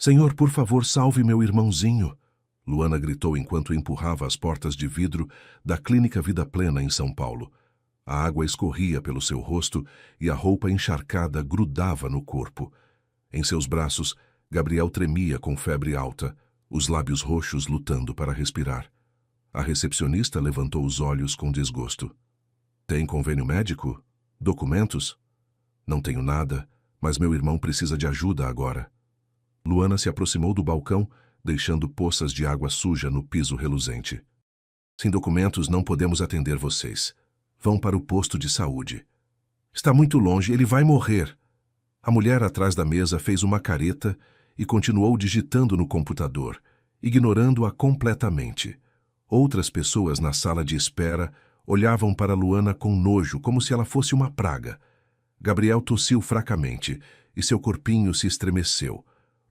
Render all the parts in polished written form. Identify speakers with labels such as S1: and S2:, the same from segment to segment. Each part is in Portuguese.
S1: Senhor, por favor, salve meu irmãozinho! Luana gritou enquanto empurrava as portas de vidro da Clínica Vida Plena em São Paulo. A água escorria pelo seu rosto e a roupa encharcada grudava no corpo. Em seus braços, Gabriel tremia com febre alta, os lábios roxos lutando para respirar. A recepcionista levantou os olhos com desgosto. Tem convênio médico? Documentos? Não tenho nada, mas meu irmão precisa de ajuda agora. Luana se aproximou do balcão, deixando poças de água suja no piso reluzente. Sem documentos não podemos atender vocês. Vão para o posto de saúde. Está muito longe, ele vai morrer. A mulher atrás da mesa fez uma careta e continuou digitando no computador, ignorando-a completamente. Outras pessoas na sala de espera olhavam para Luana com nojo, como se ela fosse uma praga. Gabriel tossiu fracamente e seu corpinho se estremeceu.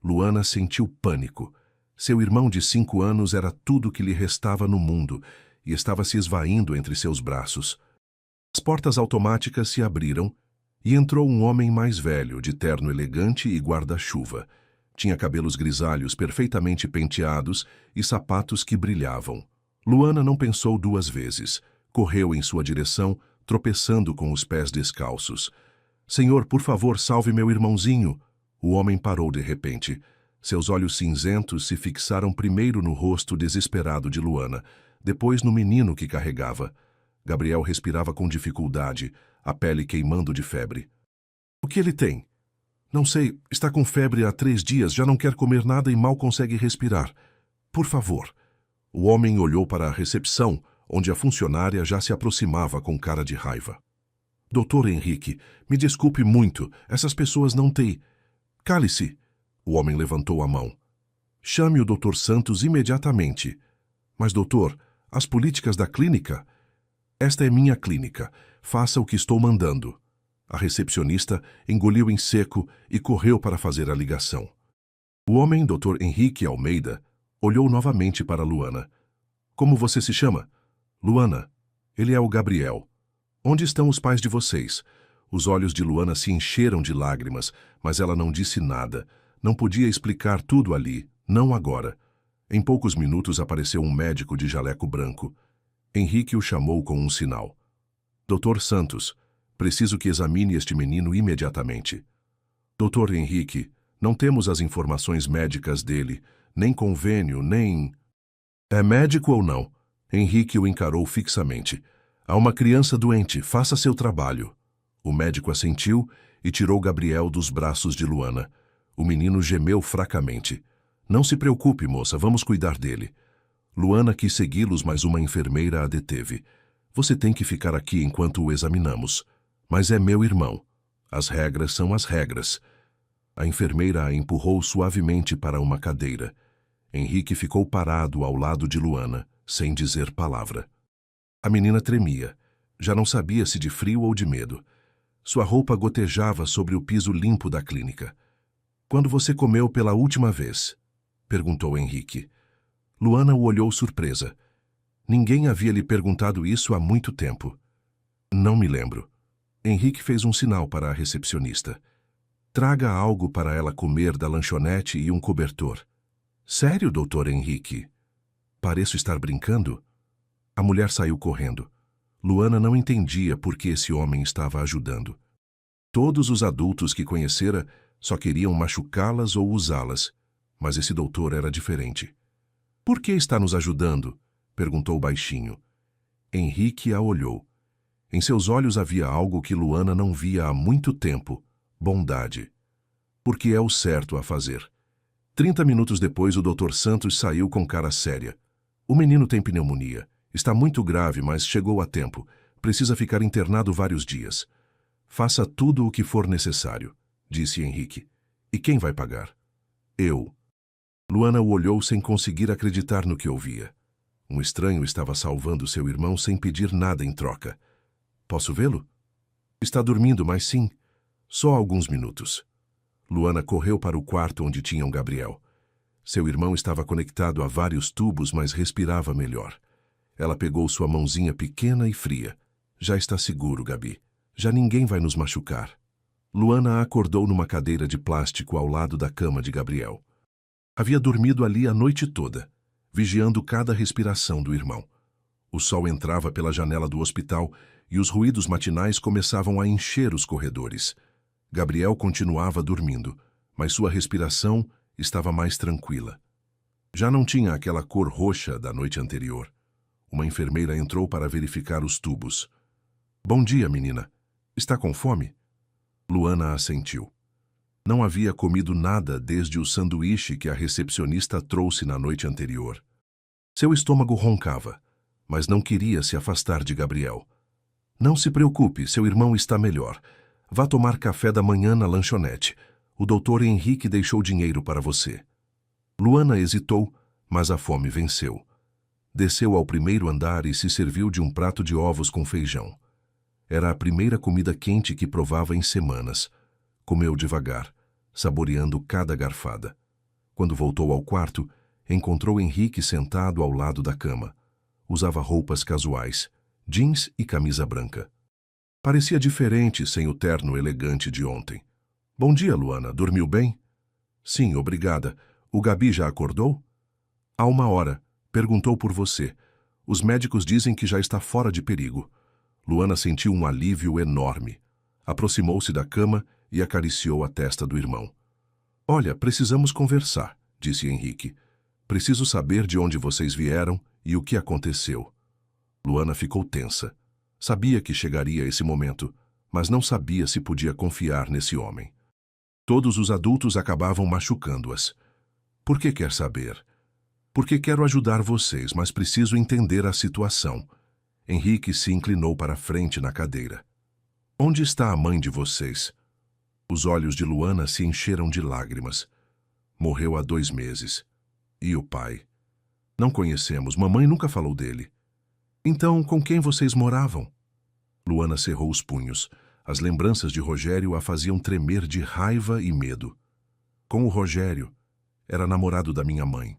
S1: Luana sentiu pânico. Seu irmão de 5 anos era tudo que lhe restava no mundo e estava se esvaindo entre seus braços. As portas automáticas se abriram e entrou um homem mais velho, de terno elegante e guarda-chuva. Tinha cabelos grisalhos perfeitamente penteados e sapatos que brilhavam. Luana não pensou 2 vezes. Correu em sua direção, tropeçando com os pés descalços. Senhor, por favor, salve meu irmãozinho! O homem parou de repente. Seus olhos cinzentos se fixaram primeiro no rosto desesperado de Luana, depois no menino que carregava. Gabriel respirava com dificuldade, a pele queimando de febre. O que ele tem? Não sei, está com febre há 3 dias, já não quer comer nada e mal consegue respirar. Por favor. O homem olhou para a recepção, onde a funcionária já se aproximava com cara de raiva. Doutor Henrique, me desculpe muito, essas pessoas não têm... Cale-se! O homem levantou a mão. Chame o Dr. Santos imediatamente. Mas, doutor, as políticas da clínica... Esta é minha clínica. Faça o que estou mandando. A recepcionista engoliu em seco e correu para fazer a ligação. O homem, Dr. Henrique Almeida, olhou novamente para Luana. Como você se chama? Luana. Ele é o Gabriel. Onde estão os pais de vocês? Os olhos de Luana se encheram de lágrimas, mas ela não disse nada. Não podia explicar tudo ali, não agora. Em poucos minutos apareceu um médico de jaleco branco. Henrique o chamou com um sinal. Dr. Santos, preciso que examine este menino imediatamente. Dr. Henrique, não temos as informações médicas dele, nem convênio, nem... É médico ou não? Henrique o encarou fixamente. Há uma criança doente, faça seu trabalho. O médico assentiu e tirou Gabriel dos braços de Luana. O menino gemeu fracamente. Não se preocupe, moça, vamos cuidar dele. Luana quis segui-los, mas uma enfermeira a deteve. Você tem que ficar aqui enquanto o examinamos. Mas é meu irmão. As regras são as regras. A enfermeira a empurrou suavemente para uma cadeira. Henrique ficou parado ao lado de Luana, sem dizer palavra. A menina tremia. Já não sabia se de frio ou de medo. Sua roupa gotejava sobre o piso limpo da clínica. Quando você comeu pela última vez? Perguntou Henrique. Luana o olhou surpresa. Ninguém havia lhe perguntado isso há muito tempo. Não me lembro. Henrique fez um sinal para a recepcionista. Traga algo para ela comer da lanchonete e um cobertor. Sério, doutor Henrique? Pareço estar brincando? A mulher saiu correndo. Luana não entendia por que esse homem estava ajudando. Todos os adultos que conhecera só queriam machucá-las ou usá-las, mas esse doutor era diferente. Por que está nos ajudando? Perguntou baixinho. Henrique a olhou. Em seus olhos havia algo que Luana não via há muito tempo: bondade. Porque é o certo a fazer. 30 minutos depois, o Dr. Santos saiu com cara séria. O menino tem pneumonia. Está muito grave, mas chegou a tempo. Precisa ficar internado vários dias. Faça tudo o que for necessário, disse Henrique. E quem vai pagar? Eu. Luana o olhou sem conseguir acreditar no que ouvia. Um estranho estava salvando seu irmão sem pedir nada em troca. Posso vê-lo? Está dormindo, mas sim. Só alguns minutos. Luana correu para o quarto onde tinham Gabriel. Seu irmão estava conectado a vários tubos, mas respirava melhor. Ela pegou sua mãozinha pequena e fria. Já está seguro, Gabi. Já ninguém vai nos machucar. Luana a acordou numa cadeira de plástico ao lado da cama de Gabriel. Havia dormido ali a noite toda, vigiando cada respiração do irmão. O sol entrava pela janela do hospital e os ruídos matinais começavam a encher os corredores. Gabriel continuava dormindo, mas sua respiração estava mais tranquila. Já não tinha aquela cor roxa da noite anterior. Uma enfermeira entrou para verificar os tubos. "Bom dia, menina. Está com fome?" Luana assentiu. Não havia comido nada desde o sanduíche que a recepcionista trouxe na noite anterior. Seu estômago roncava, mas não queria se afastar de Gabriel. "Não se preocupe, seu irmão está melhor. Vá tomar café da manhã na lanchonete. O doutor Henrique deixou dinheiro para você." Luana hesitou, mas a fome venceu. Desceu ao primeiro andar e se serviu de um prato de ovos com feijão. Era a primeira comida quente que provava em semanas. Comeu devagar, saboreando cada garfada. Quando voltou ao quarto, encontrou Henrique sentado ao lado da cama. Usava roupas casuais, jeans e camisa branca. Parecia diferente sem o terno elegante de ontem. "Bom dia, Luana. Dormiu bem?" "Sim, obrigada. O Gabi já acordou?" "Há 1 hora. Perguntou por você. Os médicos dizem que já está fora de perigo." Luana sentiu um alívio enorme. Aproximou-se da cama e acariciou a testa do irmão. "Olha, precisamos conversar", disse Henrique. "Preciso saber de onde vocês vieram e o que aconteceu." Luana ficou tensa. Sabia que chegaria esse momento, mas não sabia se podia confiar nesse homem. Todos os adultos acabavam machucando-as. "Por que quer saber?" "Porque quero ajudar vocês, mas preciso entender a situação." Henrique se inclinou para a frente na cadeira. "Onde está a mãe de vocês?" Os olhos de Luana se encheram de lágrimas. "Morreu há 2 meses. E o pai?" "Não conhecemos, mamãe nunca falou dele." "Então, com quem vocês moravam?" Luana cerrou os punhos. As lembranças de Rogério a faziam tremer de raiva e medo. "Com o Rogério. Era namorado da minha mãe."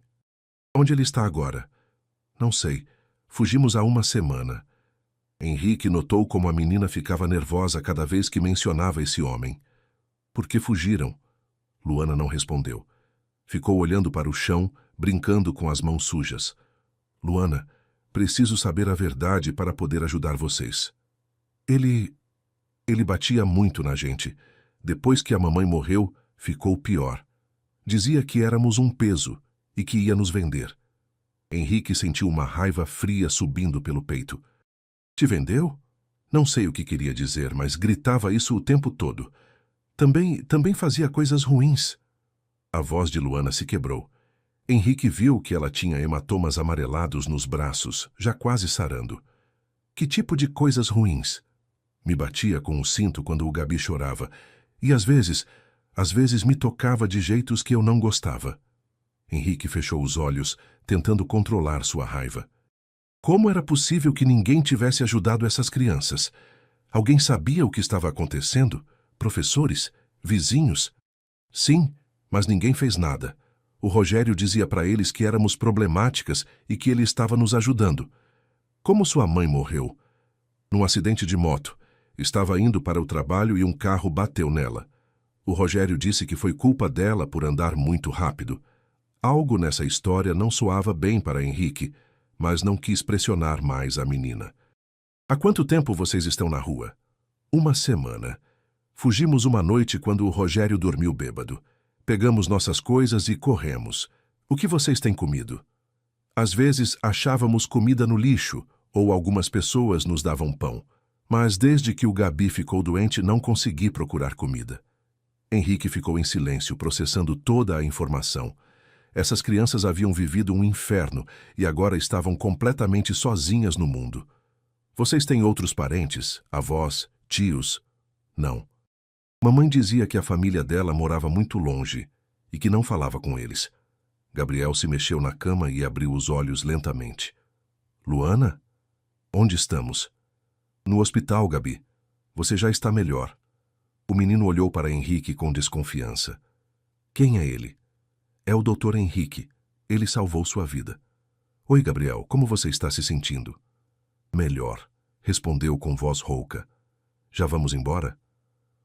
S1: "Onde ele está agora?" "Não sei. Fugimos há 1 semana." Henrique notou como a menina ficava nervosa cada vez que mencionava esse homem. "Por que fugiram?" Luana não respondeu. Ficou olhando para o chão, brincando com as mãos sujas. "Luana, preciso saber a verdade para poder ajudar vocês." Ele batia muito na gente. Depois que a mamãe morreu, ficou pior. Dizia que éramos um peso e que ia nos vender. Henrique sentiu uma raiva fria subindo pelo peito. "Te vendeu?" Não sei o que queria dizer, mas gritava isso o tempo todo. Também fazia coisas ruins." A voz de Luana se quebrou. Henrique viu que ela tinha hematomas amarelados nos braços, já quase sarando. "Que tipo de coisas ruins?" "Me batia com o cinto quando o Gabi chorava. E às vezes me tocava de jeitos que eu não gostava." Henrique fechou os olhos, tentando controlar sua raiva. Como era possível que ninguém tivesse ajudado essas crianças? Alguém sabia o que estava acontecendo? Professores? Vizinhos? Sim, mas ninguém fez nada. O Rogério dizia para eles que éramos problemáticas e que ele estava nos ajudando. "Como sua mãe morreu?" "Num acidente de moto. Estava indo para o trabalho e um carro bateu nela. O Rogério disse que foi culpa dela por andar muito rápido." Algo nessa história não soava bem para Henrique, mas não quis pressionar mais a menina. "Há quanto tempo vocês estão na rua?" 1 semana. Fugimos uma noite quando o Rogério dormiu bêbado. Pegamos nossas coisas e corremos. O que vocês têm comido?" Às vezes achávamos comida no lixo, ou algumas pessoas nos davam pão. Mas desde que o Gabi ficou doente, não consegui procurar comida. Henrique ficou em silêncio, processando toda a informação. Essas crianças haviam vivido um inferno e agora estavam completamente sozinhas no mundo. "Vocês têm outros parentes? Avós? Tios?" "Não." Mamãe dizia que a família dela morava muito longe e que não falava com eles. Gabriel se mexeu na cama e abriu os olhos lentamente. "Luana? Onde estamos?" "No hospital, Gabi. Você já está melhor." O menino olhou para Henrique com desconfiança. "Quem é ele?" "É o Dr. Henrique. Ele salvou sua vida." "Oi, Gabriel, como você está se sentindo?" "Melhor", respondeu com voz rouca. "Já vamos embora?"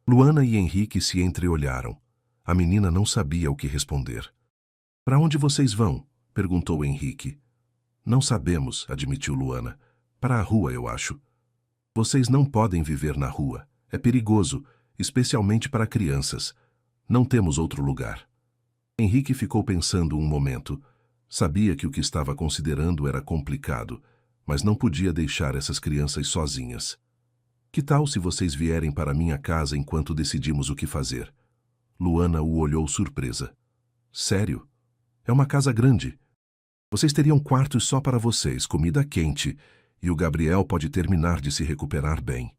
S1: Luana e Henrique se entreolharam. A menina não sabia o que responder. Para onde vocês vão? Perguntou Henrique. Não sabemos, admitiu Luana. Para a rua, eu acho. Vocês não podem viver na rua. É perigoso, especialmente para crianças. Não temos outro lugar. Henrique ficou pensando um momento. Sabia que o que estava considerando era complicado, mas não podia deixar essas crianças sozinhas. Que tal se vocês vierem para minha casa enquanto decidimos o que fazer? Luana o olhou surpresa. Sério? É uma casa grande. Vocês teriam quartos só para vocês, comida quente, e o Gabriel pode terminar de se recuperar bem.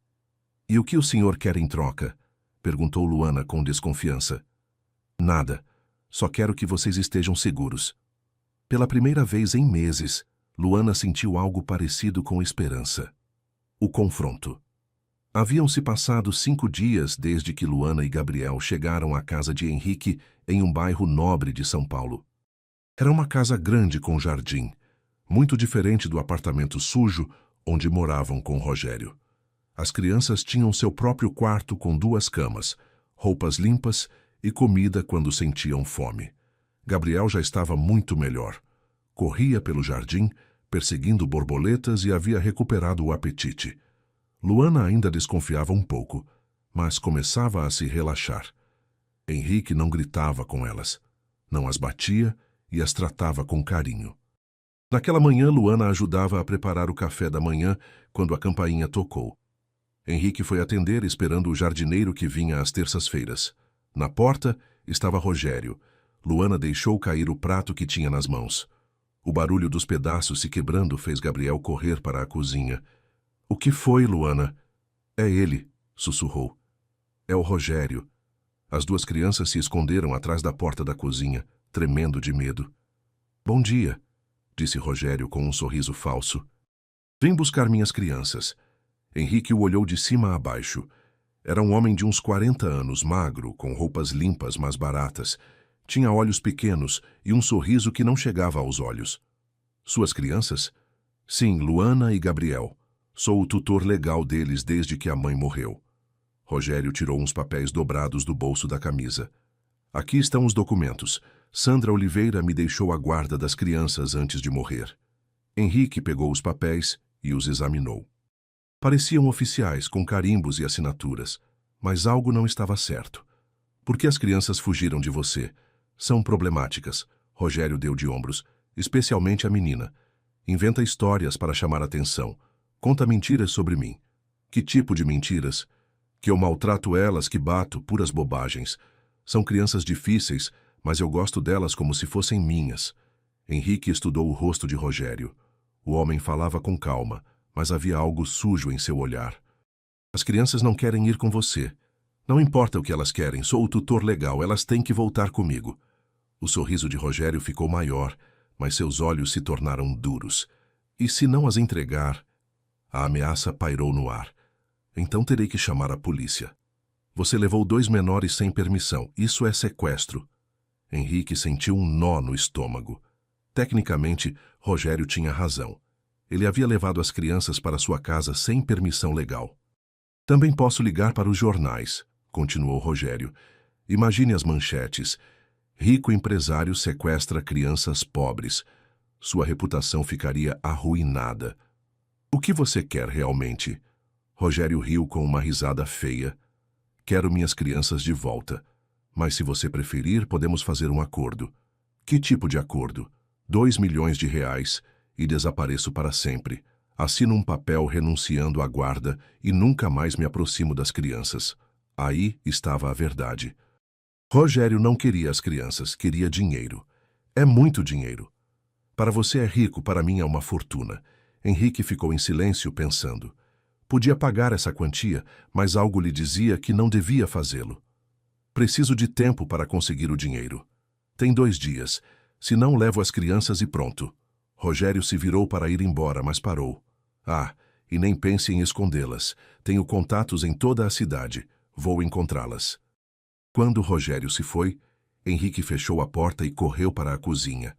S1: E o que o senhor quer em troca? Perguntou Luana com desconfiança. Nada. Só quero que vocês estejam seguros. Pela primeira vez em meses, Luana sentiu algo parecido com esperança. O confronto. Haviam-se passado 5 dias desde que Luana e Gabriel chegaram à casa de Henrique em um bairro nobre de São Paulo. Era uma casa grande com jardim, muito diferente do apartamento sujo onde moravam com Rogério. As crianças tinham seu próprio quarto com 2 camas, roupas limpas e comida quando sentiam fome. Gabriel já estava muito melhor. Corria pelo jardim, perseguindo borboletas e havia recuperado o apetite. Luana ainda desconfiava um pouco, mas começava a se relaxar. Henrique não gritava com elas, não as batia e as tratava com carinho. Naquela manhã, Luana ajudava a preparar o café da manhã quando a campainha tocou. Henrique foi atender esperando o jardineiro que vinha às terças-feiras. Na porta estava Rogério. Luana deixou cair o prato que tinha nas mãos. O barulho dos pedaços se quebrando fez Gabriel correr para a cozinha. — O que foi, Luana? — É ele, sussurrou. — É o Rogério. As 2 crianças se esconderam atrás da porta da cozinha, tremendo de medo. — Bom dia, disse Rogério com um sorriso falso. — Vem buscar minhas crianças. Henrique o olhou de cima a baixo. Era um homem de uns 40 anos, magro, com roupas limpas, mas baratas. Tinha olhos pequenos e um sorriso que não chegava aos olhos. — Suas crianças? — Sim, Luana e Gabriel. Sou o tutor legal deles desde que a mãe morreu. Rogério tirou uns papéis dobrados do bolso da camisa. — Aqui estão os documentos. Sandra Oliveira me deixou a guarda das crianças antes de morrer. Henrique pegou os papéis e os examinou. Pareciam oficiais, com carimbos e assinaturas, mas algo não estava certo. — Por que as crianças fugiram de você? São problemáticas. Rogério deu de ombros, especialmente a menina. Inventa histórias para chamar atenção. Conta mentiras sobre mim. — Que tipo de mentiras? — Que eu maltrato elas, que bato, puras bobagens. São crianças difíceis, mas eu gosto delas como se fossem minhas. Henrique estudou o rosto de Rogério. O homem falava com calma, mas havia algo sujo em seu olhar. — As crianças não querem ir com você. Não importa o que elas querem, sou o tutor legal, elas têm que voltar comigo. O sorriso de Rogério ficou maior, mas seus olhos se tornaram duros. — E se não as entregar? A ameaça pairou no ar. — Então terei que chamar a polícia. Você levou 2 menores sem permissão. Isso é sequestro. Henrique sentiu um nó no estômago. Tecnicamente, Rogério tinha razão. Ele havia levado as crianças para sua casa sem permissão legal. — Também posso ligar para os jornais, continuou Rogério. Imagine as manchetes. Rico empresário sequestra crianças pobres. Sua reputação ficaria arruinada. — O que você quer realmente? Rogério riu com uma risada feia. — Quero minhas crianças de volta. Mas se você preferir, podemos fazer um acordo. — Que tipo de acordo? — 2 milhões de reais e desapareço para sempre. Assino um papel renunciando à guarda e nunca mais me aproximo das crianças. Aí estava a verdade. Rogério não queria as crianças, queria dinheiro. É muito dinheiro. Para você é rico, para mim é uma fortuna. Henrique ficou em silêncio pensando. Podia pagar essa quantia, mas algo lhe dizia que não devia fazê-lo. Preciso de tempo para conseguir o dinheiro. Tem 2 dias, senão levo as crianças e pronto. Rogério se virou para ir embora, mas parou. Ah, e nem pense em escondê-las. Tenho contatos em toda a cidade. Vou encontrá-las. Quando Rogério se foi, Henrique fechou a porta e correu para a cozinha.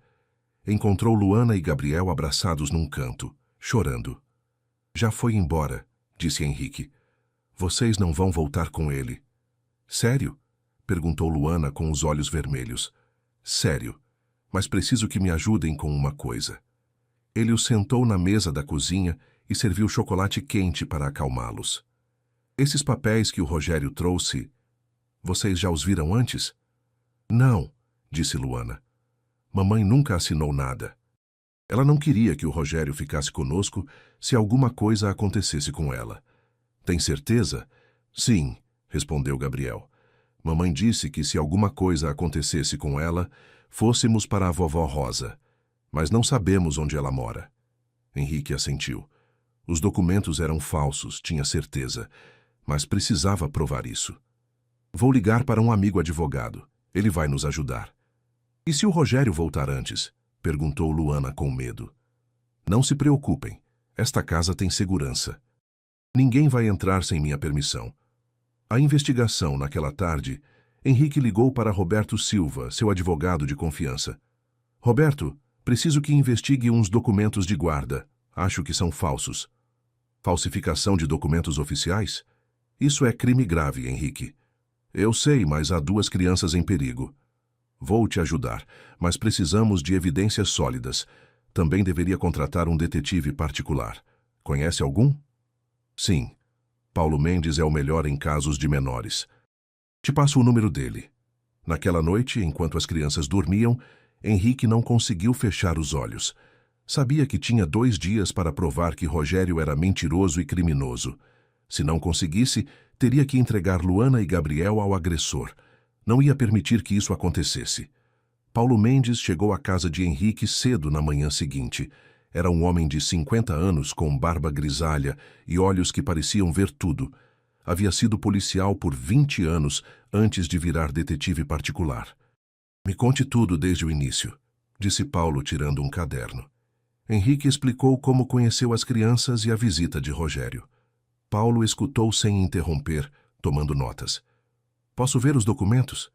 S1: Encontrou Luana e Gabriel abraçados num canto, chorando. — Já foi embora, disse Henrique. Vocês não vão voltar com ele. — Sério? Perguntou Luana com os olhos vermelhos. — Sério. mas preciso que me ajudem com uma coisa. Ele os sentou na mesa da cozinha e serviu chocolate quente para acalmá-los. Esses papéis que o Rogério trouxe, vocês já os viram antes? Não, disse Luana. Mamãe nunca assinou nada. Ela não queria que o Rogério ficasse conosco se alguma coisa acontecesse com ela. Tem certeza? Sim, respondeu Gabriel. Mamãe disse que se alguma coisa acontecesse com ela, fôssemos para a vovó Rosa. Mas não sabemos onde ela mora. Henrique assentiu. Os documentos eram falsos, tinha certeza, mas precisava provar isso. Vou ligar para um amigo advogado. Ele vai nos ajudar. E se o Rogério voltar antes? Perguntou Luana com medo. Não se preocupem. Esta casa tem segurança. Ninguém vai entrar sem minha permissão. A investigação, naquela tarde, Henrique ligou para Roberto Silva, seu advogado de confiança. Roberto, preciso que investigue uns documentos de guarda. Acho que são falsos. Falsificação de documentos oficiais? Isso é crime grave, Henrique. Eu sei, mas há 2 crianças em perigo. Vou te ajudar, mas precisamos de evidências sólidas. Também deveria contratar um detetive particular. Conhece algum? Sim. Paulo Mendes é o melhor em casos de menores. Te passo o número dele. Naquela noite, enquanto as crianças dormiam, Henrique não conseguiu fechar os olhos. Sabia que tinha 2 dias para provar que Rogério era mentiroso e criminoso. Se não conseguisse, teria que entregar Luana e Gabriel ao agressor. Não ia permitir que isso acontecesse. Paulo Mendes chegou à casa de Henrique cedo na manhã seguinte. Era um homem de 50 anos com barba grisalha e olhos que pareciam ver tudo. Havia sido policial por 20 anos antes de virar detetive particular. Me conte tudo desde o início, disse Paulo tirando um caderno. Henrique explicou como conheceu as crianças e a visita de Rogério. Paulo escutou sem interromper, tomando notas. Posso ver os documentos?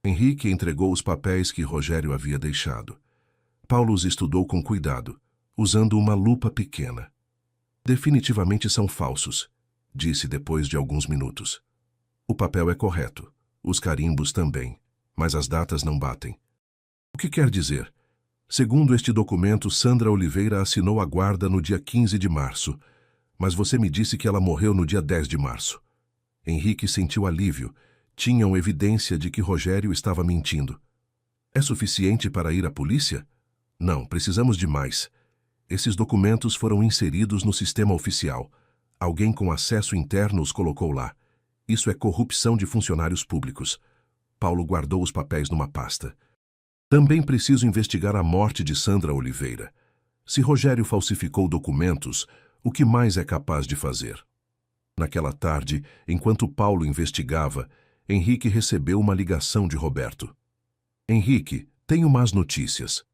S1: Henrique entregou os papéis que Rogério havia deixado. Paulo os estudou com cuidado, usando uma lupa pequena. Definitivamente são falsos, disse depois de alguns minutos. O papel é correto, os carimbos também, mas as datas não batem. O que quer dizer? Segundo este documento, Sandra Oliveira assinou a guarda no dia 15 de março, mas você me disse que ela morreu no dia 10 de março. Henrique sentiu alívio. Tinham evidência de que Rogério estava mentindo. É suficiente para ir à polícia? Não, precisamos de mais. Esses documentos foram inseridos no sistema oficial. Alguém com acesso interno os colocou lá. Isso é corrupção de funcionários públicos. Paulo guardou os papéis numa pasta. Também preciso investigar a morte de Sandra Oliveira. Se Rogério falsificou documentos, o que mais é capaz de fazer? Naquela tarde, enquanto Paulo investigava, Henrique recebeu uma ligação de Roberto. Henrique, tenho más notícias.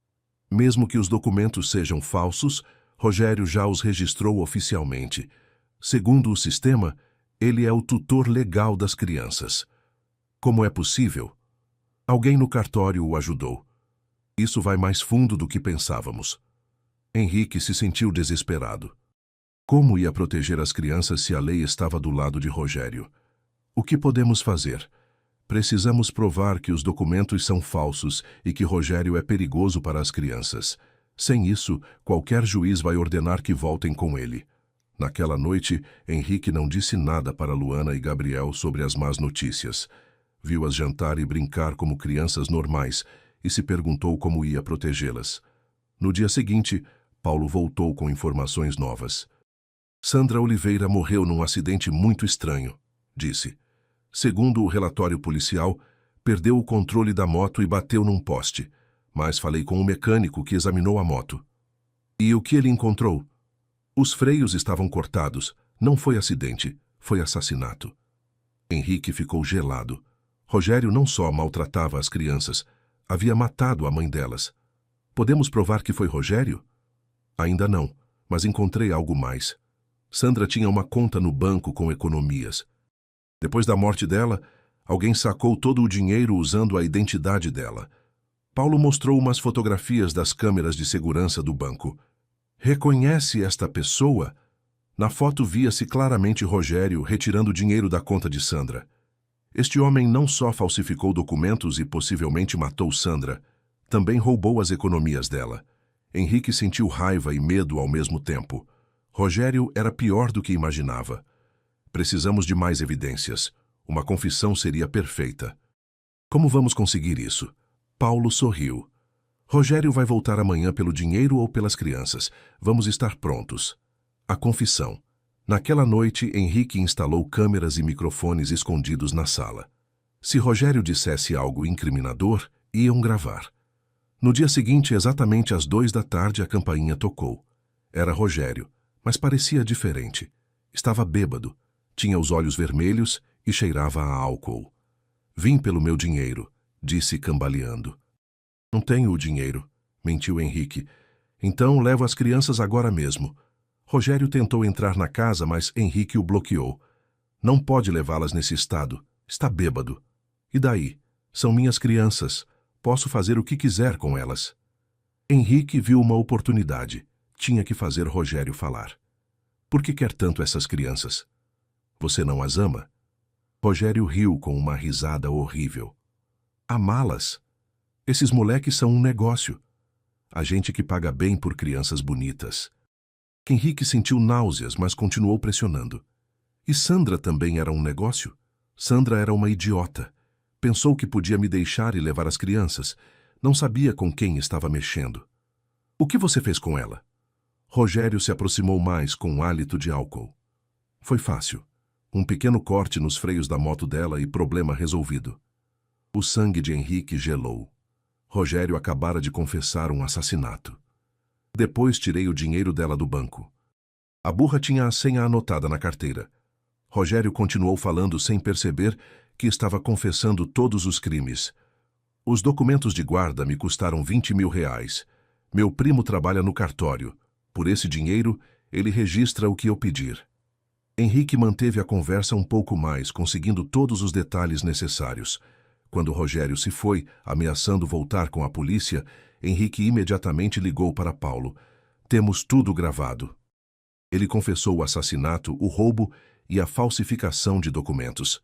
S1: Mesmo que os documentos sejam falsos, Rogério já os registrou oficialmente. Segundo o sistema, ele é o tutor legal das crianças. Como é possível? Alguém no cartório o ajudou. Isso vai mais fundo do que pensávamos. Henrique se sentiu desesperado. Como ia proteger as crianças se a lei estava do lado de Rogério? O que podemos fazer? Precisamos provar que os documentos são falsos e que Rogério é perigoso para as crianças. Sem isso, qualquer juiz vai ordenar que voltem com ele. Naquela noite, Henrique não disse nada para Luana e Gabriel sobre as más notícias. Viu-as jantar e brincar como crianças normais e se perguntou como ia protegê-las. No dia seguinte, Paulo voltou com informações novas. Sandra Oliveira morreu num acidente muito estranho, disse. Segundo o relatório policial, perdeu o controle da moto e bateu num poste, mas falei com o mecânico que examinou a moto. E o que ele encontrou? Os freios estavam cortados. Não foi acidente, foi assassinato. Henrique ficou gelado. Rogério não só maltratava as crianças, havia matado a mãe delas. Podemos provar que foi Rogério? Ainda não, mas encontrei algo mais. Sandra tinha uma conta no banco com economias. Depois da morte dela, alguém sacou todo o dinheiro usando a identidade dela. Paulo mostrou umas fotografias das câmeras de segurança do banco. Reconhece esta pessoa? Na foto via-se claramente Rogério retirando dinheiro da conta de Sandra. Este homem não só falsificou documentos e possivelmente matou Sandra, Também roubou as economias dela. Henrique sentiu raiva e medo ao mesmo tempo. Rogério era pior do que imaginava. Precisamos de mais evidências. Uma confissão seria perfeita. Como vamos conseguir isso? Paulo sorriu. Rogério vai voltar amanhã pelo dinheiro ou pelas crianças. Vamos estar prontos. A confissão. Naquela noite, Henrique instalou câmeras e microfones escondidos na sala. Se Rogério dissesse algo incriminador, iam gravar. No dia seguinte, exatamente às 2 da tarde, a campainha tocou. Era Rogério, mas parecia diferente. Estava bêbado, tinha os olhos vermelhos e cheirava a álcool. Vim pelo meu dinheiro, disse cambaleando. Não tenho o dinheiro, mentiu Henrique. Então levo as crianças agora mesmo. Rogério tentou entrar na casa, mas Henrique o bloqueou. Não pode levá-las nesse estado. Está bêbado. E daí? São minhas crianças. Posso fazer o que quiser com elas. Henrique viu uma oportunidade. Tinha que fazer Rogério falar. Por que quer tanto essas crianças? Você não as ama? Rogério riu com uma risada horrível. Amá-las? Esses moleques são um negócio. A gente que paga bem por crianças bonitas. Henrique sentiu náuseas, mas continuou pressionando. E Sandra também era um negócio? Sandra era uma idiota. Pensou que podia me deixar e levar as crianças. Não sabia com quem estava mexendo. O que você fez com ela? Rogério se aproximou mais com um hálito de álcool. Foi fácil. Um pequeno corte nos freios da moto dela e problema resolvido. O sangue de Henrique gelou. Rogério acabara de confessar um assassinato. Depois tirei o dinheiro dela do banco. A burra tinha a senha anotada na carteira. Rogério continuou falando sem perceber que estava confessando todos os crimes. Os documentos de guarda me custaram 20 mil reais. Meu primo trabalha no cartório. Por esse dinheiro, ele registra o que eu pedir. Henrique manteve a conversa um pouco mais, conseguindo todos os detalhes necessários. Quando Rogério se foi, ameaçando voltar com a polícia, Henrique imediatamente ligou para Paulo. Temos tudo gravado. Ele confessou o assassinato, o roubo e a falsificação de documentos.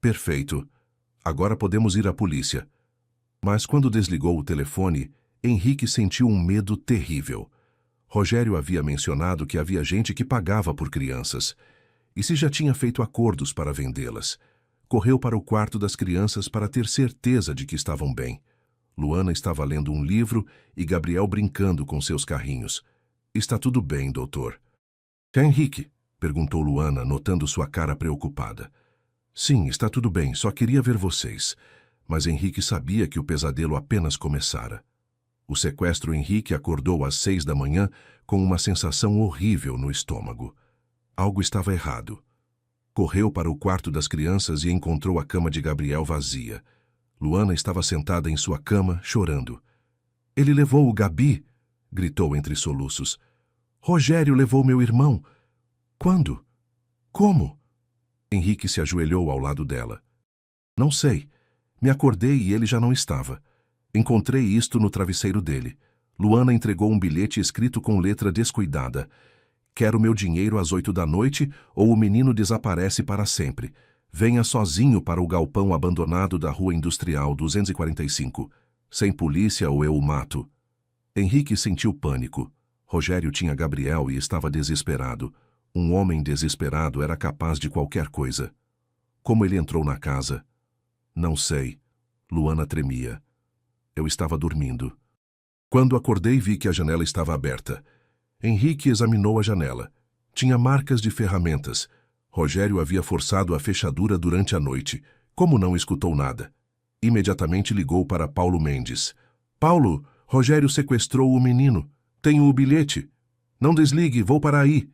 S1: Perfeito. Agora podemos ir à polícia. Mas quando desligou o telefone, Henrique sentiu um medo terrível. Rogério havia mencionado que havia gente que pagava por crianças. E se já tinha feito acordos para vendê-las? Correu para o quarto das crianças para ter certeza de que estavam bem. Luana estava lendo um livro e Gabriel brincando com seus carrinhos. Está tudo bem, doutor. É Henrique? Perguntou Luana, notando sua cara preocupada. Sim, está tudo bem, só queria ver vocês. Mas Henrique sabia que o pesadelo apenas começara. O sequestro Henrique acordou às 6 da manhã com uma sensação horrível no estômago. Algo estava errado. Correu para o quarto das crianças e encontrou a cama de Gabriel vazia. Luana estava sentada em sua cama, chorando. Ele levou o Gabi, gritou entre soluços. Rogério levou meu irmão. Quando? Como? Henrique se ajoelhou ao lado dela. Não sei. Me acordei e ele já não estava. Encontrei isto no travesseiro dele. Luana entregou um bilhete escrito com letra descuidada. Quero meu dinheiro às 8 da noite ou o menino desaparece para sempre. Venha sozinho para o galpão abandonado da Rua Industrial 245. Sem polícia ou eu o mato. Henrique sentiu pânico. Rogério tinha Gabriel e estava desesperado. Um homem desesperado era capaz de qualquer coisa. Como ele entrou na casa? Não sei. Luana tremia. Eu estava dormindo. Quando acordei, vi que a janela estava aberta. Henrique examinou a janela. Tinha marcas de ferramentas. Rogério havia forçado a fechadura durante a noite. Como não escutou nada? Imediatamente ligou para Paulo Mendes. Paulo, Rogério sequestrou o menino. Tenho o bilhete. Não desligue, vou para aí.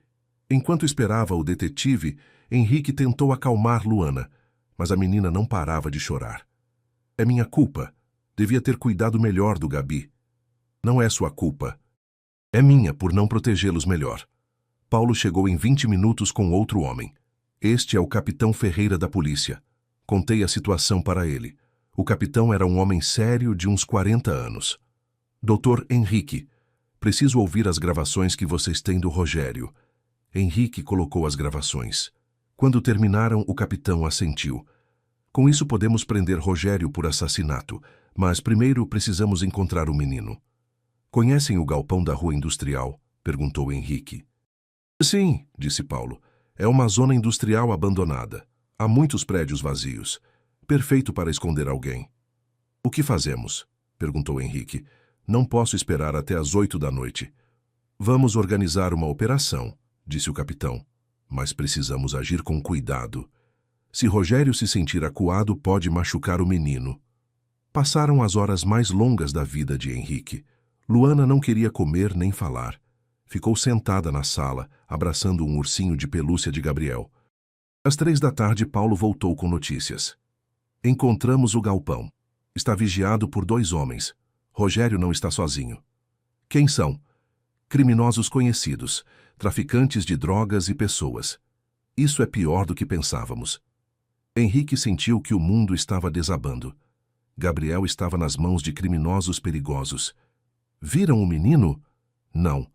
S1: Enquanto esperava o detetive, Henrique tentou acalmar Luana, mas a menina não parava de chorar. É minha culpa. Devia ter cuidado melhor do Gabi. Não é sua culpa. É minha por não protegê-los melhor. Paulo chegou em 20 minutos com outro homem. Este é o capitão Ferreira da polícia. Contei a situação para ele. O capitão era um homem sério de uns 40 anos. Doutor Henrique, preciso ouvir as gravações que vocês têm do Rogério. Henrique colocou as gravações. Quando terminaram, o capitão assentiu. Com isso podemos prender Rogério por assassinato. mas primeiro precisamos encontrar o menino. Conhecem o galpão da Rua Industrial? Perguntou Henrique. Sim, disse Paulo. É uma zona industrial abandonada. Há muitos prédios vazios. Perfeito para esconder alguém. O que fazemos? Perguntou Henrique. Não posso esperar até às 8 da noite. Vamos organizar uma operação, disse o capitão. Mas precisamos agir com cuidado. Se Rogério se sentir acuado, pode machucar o menino. Passaram as horas mais longas da vida de Henrique. Luana não queria comer nem falar. Ficou sentada na sala, abraçando um ursinho de pelúcia de Gabriel. Às 3 da tarde, Paulo voltou com notícias. Encontramos o galpão. Está vigiado por 2 homens. Rogério não está sozinho. Quem são? Criminosos conhecidos, traficantes de drogas e pessoas. Isso é pior do que pensávamos. Henrique sentiu que o mundo estava desabando. Gabriel estava nas mãos de criminosos perigosos. Viram o menino? Não.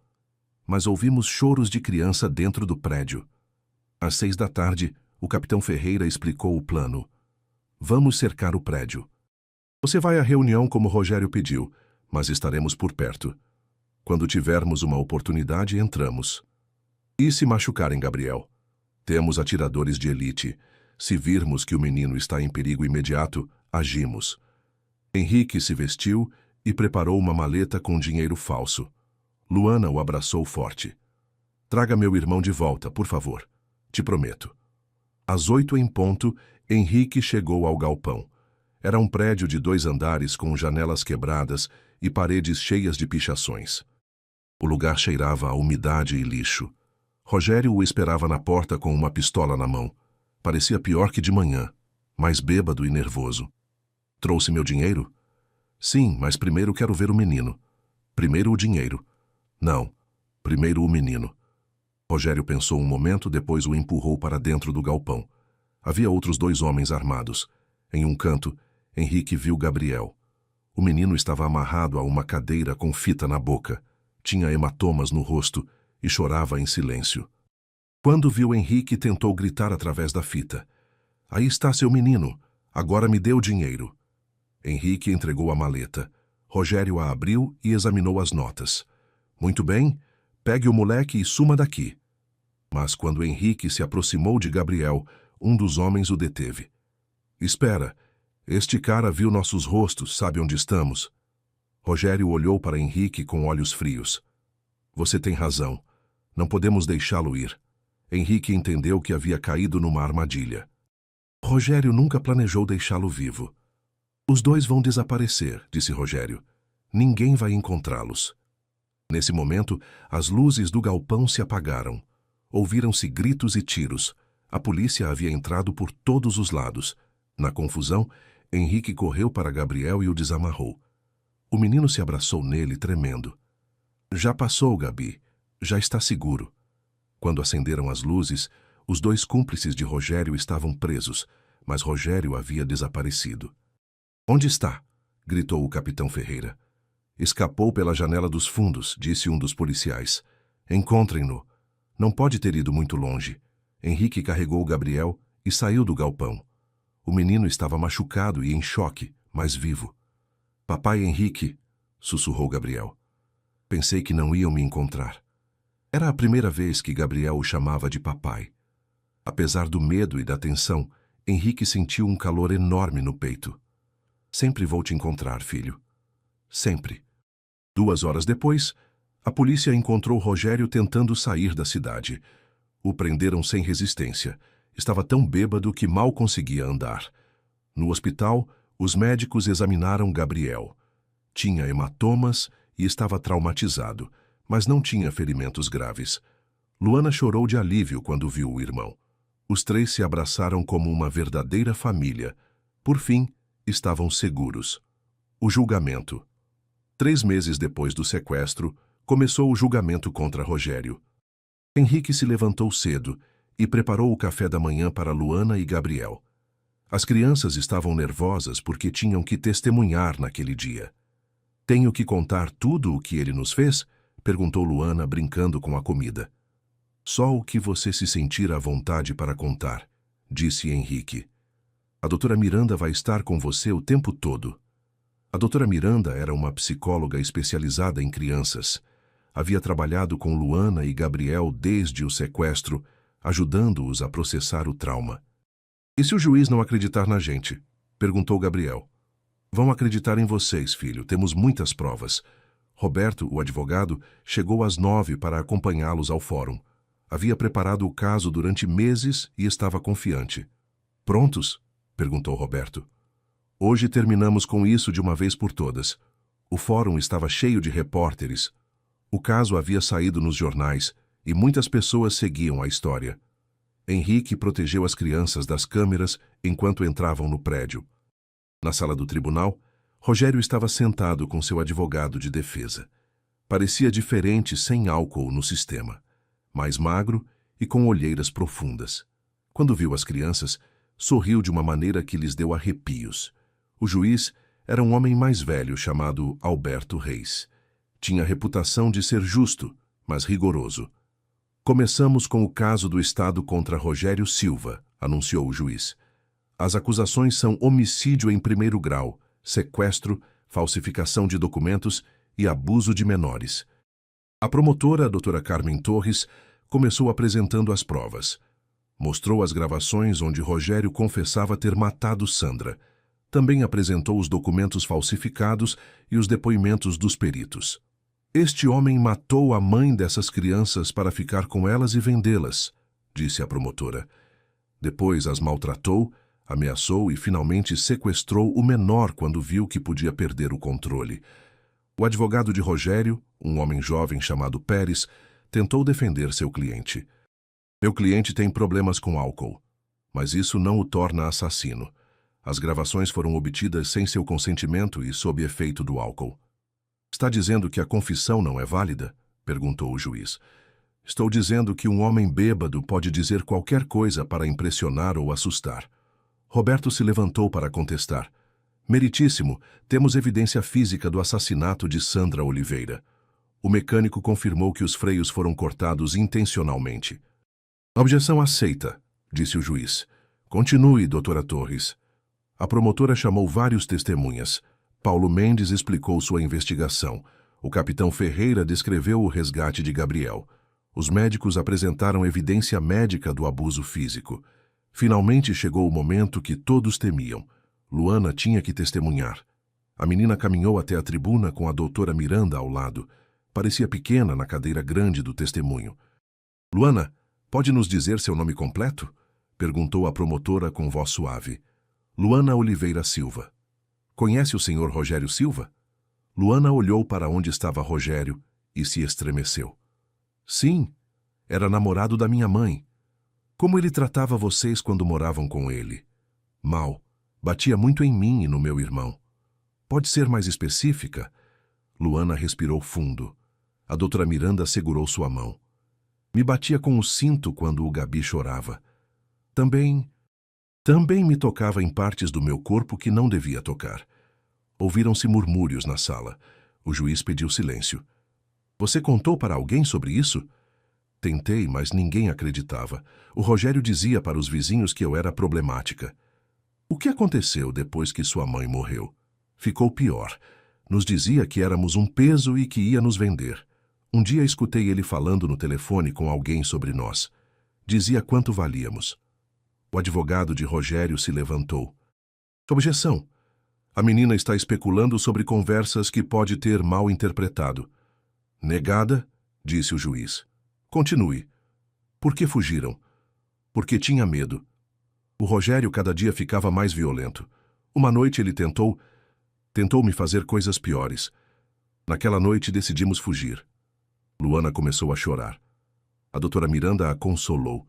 S1: Mas ouvimos choros de criança dentro do prédio. Às 6 da tarde, o capitão Ferreira explicou o plano. Vamos cercar o prédio. Você vai à reunião como Rogério pediu, mas estaremos por perto. Quando tivermos uma oportunidade, entramos. E se machucarem Gabriel? Temos atiradores de elite. Se virmos que o menino está em perigo imediato, agimos. Henrique se vestiu e preparou uma maleta com dinheiro falso. Luana o abraçou forte. Traga meu irmão de volta, por favor. Te prometo. Às 8 em ponto, Henrique chegou ao galpão. Era um prédio de 2 andares com janelas quebradas e paredes cheias de pichações. O lugar cheirava a umidade e lixo. Rogério o esperava na porta com uma pistola na mão. Parecia pior que de manhã, mais bêbado e nervoso. Trouxe meu dinheiro? Sim, mas primeiro quero ver o menino. Primeiro o dinheiro. Não, primeiro o menino. Rogério pensou um momento, depois o empurrou para dentro do galpão. Havia outros 2 homens armados. Em um canto, Henrique viu Gabriel. O menino estava amarrado a uma cadeira com fita na boca. Tinha hematomas no rosto e chorava em silêncio. Quando viu Henrique, tentou gritar através da fita. Aí está seu menino. Agora me dê o dinheiro. Henrique entregou a maleta. Rogério a abriu e examinou as notas. Muito bem, pegue o moleque e suma daqui. Mas quando Henrique se aproximou de Gabriel, um dos homens o deteve. Espera, este cara viu nossos rostos, sabe onde estamos? Rogério olhou para Henrique com olhos frios. Você tem razão. Não podemos deixá-lo ir. Henrique entendeu que havia caído numa armadilha. Rogério nunca planejou deixá-lo vivo. Os 2 vão desaparecer, disse Rogério. Ninguém vai encontrá-los. Nesse momento, as luzes do galpão se apagaram. Ouviram-se gritos e tiros. A polícia havia entrado por todos os lados. Na confusão, Henrique correu para Gabriel e o desamarrou. O menino se abraçou nele, tremendo. Já passou, Gabi. Já está seguro. Quando acenderam as luzes, os 2 cúmplices de Rogério estavam presos, mas Rogério havia desaparecido. Onde está? Gritou o capitão Ferreira. Escapou pela janela dos fundos, disse um dos policiais. Encontrem-no. Não pode ter ido muito longe. Henrique carregou Gabriel e saiu do galpão. O menino estava machucado e em choque, mas vivo. Papai Henrique, sussurrou Gabriel. Pensei que não iam me encontrar. Era a primeira vez que Gabriel o chamava de papai. Apesar do medo e da tensão, Henrique sentiu um calor enorme no peito. Sempre vou te encontrar, filho. Sempre. 2 horas depois, a polícia encontrou Rogério tentando sair da cidade. O prenderam sem resistência. Estava tão bêbado que mal conseguia andar. No hospital, os médicos examinaram Gabriel. Tinha hematomas e estava traumatizado, mas não tinha ferimentos graves. Luana chorou de alívio quando viu o irmão. Os 3 se abraçaram como uma verdadeira família. Por fim, estavam seguros. O julgamento. 3 meses depois do sequestro, começou o julgamento contra Rogério. Henrique se levantou cedo e preparou o café da manhã para Luana e Gabriel. As crianças estavam nervosas porque tinham que testemunhar naquele dia. Tenho que contar tudo o que ele nos fez? Perguntou Luana, brincando com a comida. Só o que você se sentir à vontade para contar, disse Henrique. A doutora Miranda vai estar com você o tempo todo. A doutora Miranda era uma psicóloga especializada em crianças. Havia trabalhado com Luana e Gabriel desde o sequestro, ajudando-os a processar o trauma. E se o juiz não acreditar na gente? Perguntou Gabriel. Vão acreditar em vocês, filho. Temos muitas provas. Roberto, o advogado, chegou às 9 para acompanhá-los ao fórum. Havia preparado o caso durante meses e estava confiante. Prontos? Perguntou Roberto. Hoje terminamos com isso de uma vez por todas. O fórum estava cheio de repórteres. O caso havia saído nos jornais e muitas pessoas seguiam a história. Henrique protegeu as crianças das câmeras enquanto entravam no prédio. Na sala do tribunal, Rogério estava sentado com seu advogado de defesa. Parecia diferente sem álcool no sistema, mais magro e com olheiras profundas. Quando viu as crianças, sorriu de uma maneira que lhes deu arrepios. O juiz era um homem mais velho chamado Alberto Reis. Tinha a reputação de ser justo, mas rigoroso. Começamos com o caso do Estado contra Rogério Silva, anunciou o juiz. As acusações são homicídio em primeiro grau, sequestro, falsificação de documentos e abuso de menores. A promotora, a doutora Carmen Torres, começou apresentando as provas. Mostrou as gravações onde Rogério confessava ter matado Sandra. Também apresentou os documentos falsificados e os depoimentos dos peritos. Este homem matou a mãe dessas crianças para ficar com elas e vendê-las, disse a promotora. Depois as maltratou, ameaçou e finalmente sequestrou o menor quando viu que podia perder o controle. O advogado de Rogério, um homem jovem chamado Pérez, tentou defender seu cliente. Meu cliente tem problemas com álcool, mas isso não o torna assassino. As gravações foram obtidas sem seu consentimento e sob efeito do álcool. Está dizendo que a confissão não é válida? Perguntou o juiz. Estou dizendo que um homem bêbado pode dizer qualquer coisa para impressionar ou assustar. Roberto se levantou para contestar. Meritíssimo, temos evidência física do assassinato de Sandra Oliveira. O mecânico confirmou que os freios foram cortados intencionalmente. Objeção aceita, disse o juiz. Continue, doutora Torres. A promotora chamou vários testemunhas. Paulo Mendes explicou sua investigação. O capitão Ferreira descreveu o resgate de Gabriel. Os médicos apresentaram evidência médica do abuso físico. Finalmente chegou o momento que todos temiam. Luana tinha que testemunhar. A menina caminhou até a tribuna com a doutora Miranda ao lado. Parecia pequena na cadeira grande do testemunho. Luana, pode nos dizer seu nome completo? Perguntou a promotora com voz suave. Luana Oliveira Silva. Conhece o senhor Rogério Silva? Luana olhou para onde estava Rogério e se estremeceu. Sim, era namorado da minha mãe. Como ele tratava vocês quando moravam com ele? Mal. Batia muito em mim e no meu irmão. Pode ser mais específica? Luana respirou fundo. A doutora Miranda segurou sua mão. Me batia com o cinto quando o Gabi chorava. Também me tocava em partes do meu corpo que não devia tocar. Ouviram-se murmúrios na sala. O juiz pediu silêncio. Você contou para alguém sobre isso? Tentei, mas ninguém acreditava. O Rogério dizia para os vizinhos que eu era problemática. O que aconteceu depois que sua mãe morreu? Ficou pior. Nos dizia que éramos um peso e que ia nos vender. Um dia escutei ele falando no telefone com alguém sobre nós. Dizia quanto valíamos. O advogado de Rogério se levantou. Objeção. A menina está especulando sobre conversas que pode ter mal interpretado. Negada, disse o juiz. Continue. Por que fugiram? Porque tinha medo. O Rogério cada dia ficava mais violento. Uma noite ele tentou me fazer coisas piores. Naquela noite decidimos fugir. Luana começou a chorar. A doutora Miranda a consolou.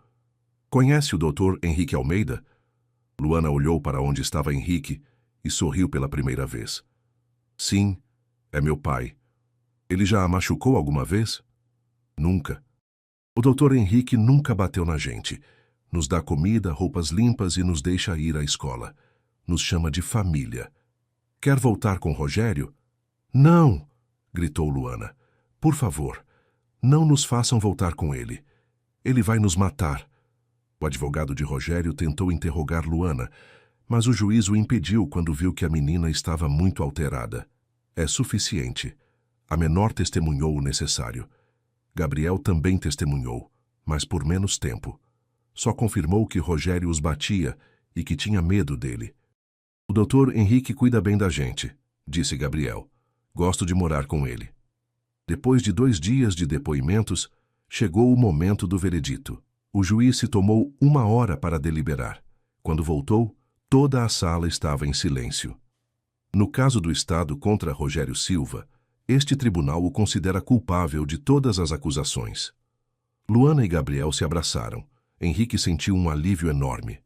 S1: Conhece o doutor Henrique Almeida? Luana olhou para onde estava Henrique e sorriu pela primeira vez. Sim, é meu pai. Ele já a machucou alguma vez? Nunca. O doutor Henrique nunca bateu na gente. Nos dá comida, roupas limpas e nos deixa ir à escola. Nos chama de família. Quer voltar com Rogério? Não! Gritou Luana. Por favor, não nos façam voltar com ele. Ele vai nos matar. O advogado de Rogério tentou interrogar Luana, mas o juiz o impediu quando viu que a menina estava muito alterada. É suficiente. A menor testemunhou o necessário. Gabriel também testemunhou, mas por menos tempo. Só confirmou que Rogério os batia e que tinha medo dele. O doutor Henrique cuida bem da gente, disse Gabriel. Gosto de morar com ele. Depois de 2 dias de depoimentos, chegou o momento do veredito. O juiz se tomou 1 hora para deliberar. Quando voltou, toda a sala estava em silêncio. No caso do Estado contra Rogério Silva, este tribunal o considera culpável de todas as acusações. Luana e Gabriel se abraçaram. Henrique sentiu um alívio enorme.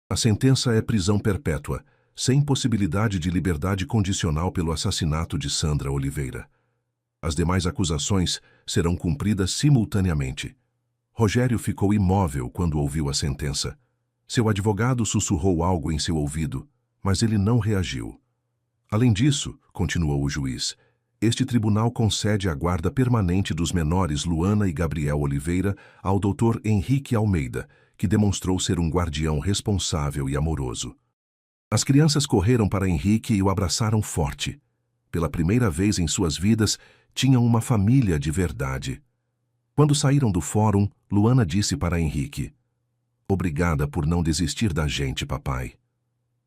S1: A sentença é prisão perpétua, sem possibilidade de liberdade condicional pelo assassinato de Sandra Oliveira. As demais acusações serão cumpridas simultaneamente. Rogério ficou imóvel quando ouviu a sentença. Seu advogado sussurrou algo em seu ouvido, mas ele não reagiu. Além disso, continuou o juiz, este tribunal concede a guarda permanente dos menores Luana e Gabriel Oliveira ao Dr. Henrique Almeida, que demonstrou ser um guardião responsável e amoroso. As crianças correram para Henrique e o abraçaram forte. Pela primeira vez em suas vidas, tinham uma família de verdade. Quando saíram do fórum, Luana disse para Henrique: "Obrigada por não desistir da gente, papai."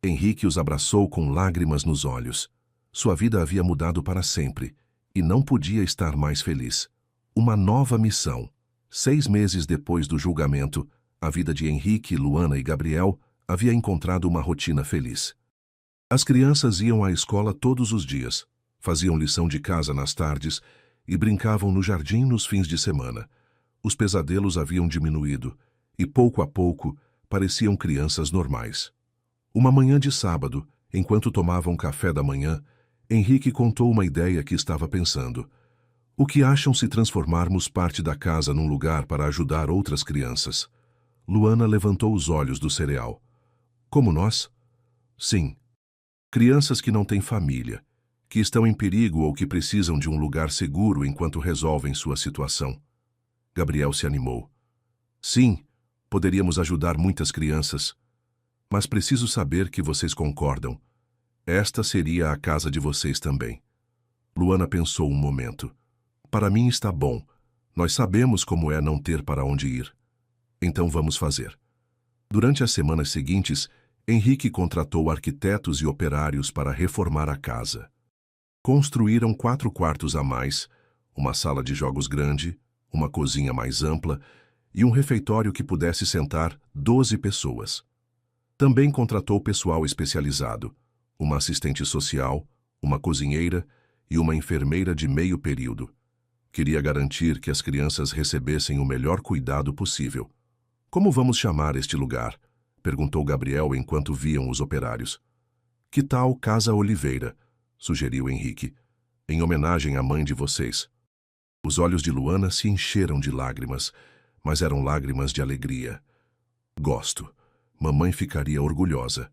S1: Henrique os abraçou com lágrimas nos olhos. Sua vida havia mudado para sempre, e não podia estar mais feliz. Uma nova missão. 6 meses depois do julgamento, a vida de Henrique, Luana e Gabriel havia encontrado uma rotina feliz. As crianças iam à escola todos os dias, faziam lição de casa nas tardes e brincavam no jardim nos fins de semana. Os pesadelos haviam diminuído e, pouco a pouco, pareciam crianças normais. Uma manhã de sábado, enquanto tomavam café da manhã, Henrique contou uma ideia que estava pensando. O que acham se transformarmos parte da casa num lugar para ajudar outras crianças? Luana levantou os olhos do cereal. Como nós? Sim. Crianças que não têm família, que estão em perigo ou que precisam de um lugar seguro enquanto resolvem sua situação. Gabriel se animou. Sim, poderíamos ajudar muitas crianças. Mas preciso saber que vocês concordam. Esta seria a casa de vocês também. Luana pensou um momento. Para mim está bom. Nós sabemos como é não ter para onde ir. Então vamos fazer. Durante as semanas seguintes, Henrique contratou arquitetos e operários para reformar a casa. Construíram 4 quartos a mais, uma sala de jogos grande, uma cozinha mais ampla e um refeitório que pudesse sentar 12 pessoas. Também contratou pessoal especializado, uma assistente social, uma cozinheira e uma enfermeira de meio período. Queria garantir que as crianças recebessem o melhor cuidado possível. Como vamos chamar este lugar? Perguntou Gabriel enquanto viam os operários. Que tal Casa Oliveira? Sugeriu Henrique, em homenagem à mãe de vocês. Os olhos de Luana se encheram de lágrimas, mas eram lágrimas de alegria. Gosto. Mamãe ficaria orgulhosa.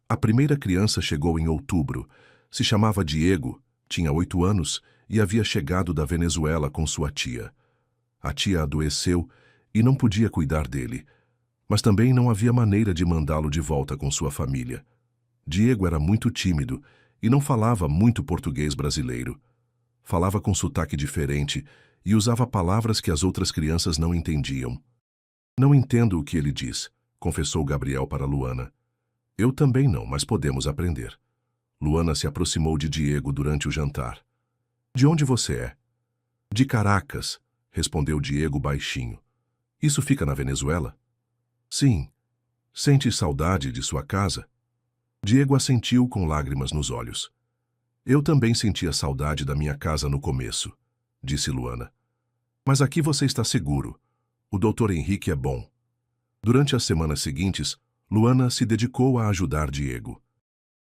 S1: A primeira criança chegou em outubro. Se chamava Diego, tinha 8 anos e havia chegado da Venezuela com sua tia. A tia adoeceu e não podia cuidar dele, mas também não havia maneira de mandá-lo de volta com sua família. Diego era muito tímido e não falava muito português brasileiro. Falava com sotaque diferente e usava palavras que as outras crianças não entendiam. Não entendo o que ele diz, confessou Gabriel para Luana. Eu também não, mas podemos aprender. Luana se aproximou de Diego durante o jantar. De onde você é? De Caracas, respondeu Diego baixinho. Isso fica na Venezuela? Sim. Sente saudade de sua casa? Diego assentiu com lágrimas nos olhos. Eu também sentia saudade da minha casa no começo, disse Luana. Mas aqui você está seguro. O Dr. Henrique é bom. Durante as semanas seguintes, Luana se dedicou a ajudar Diego.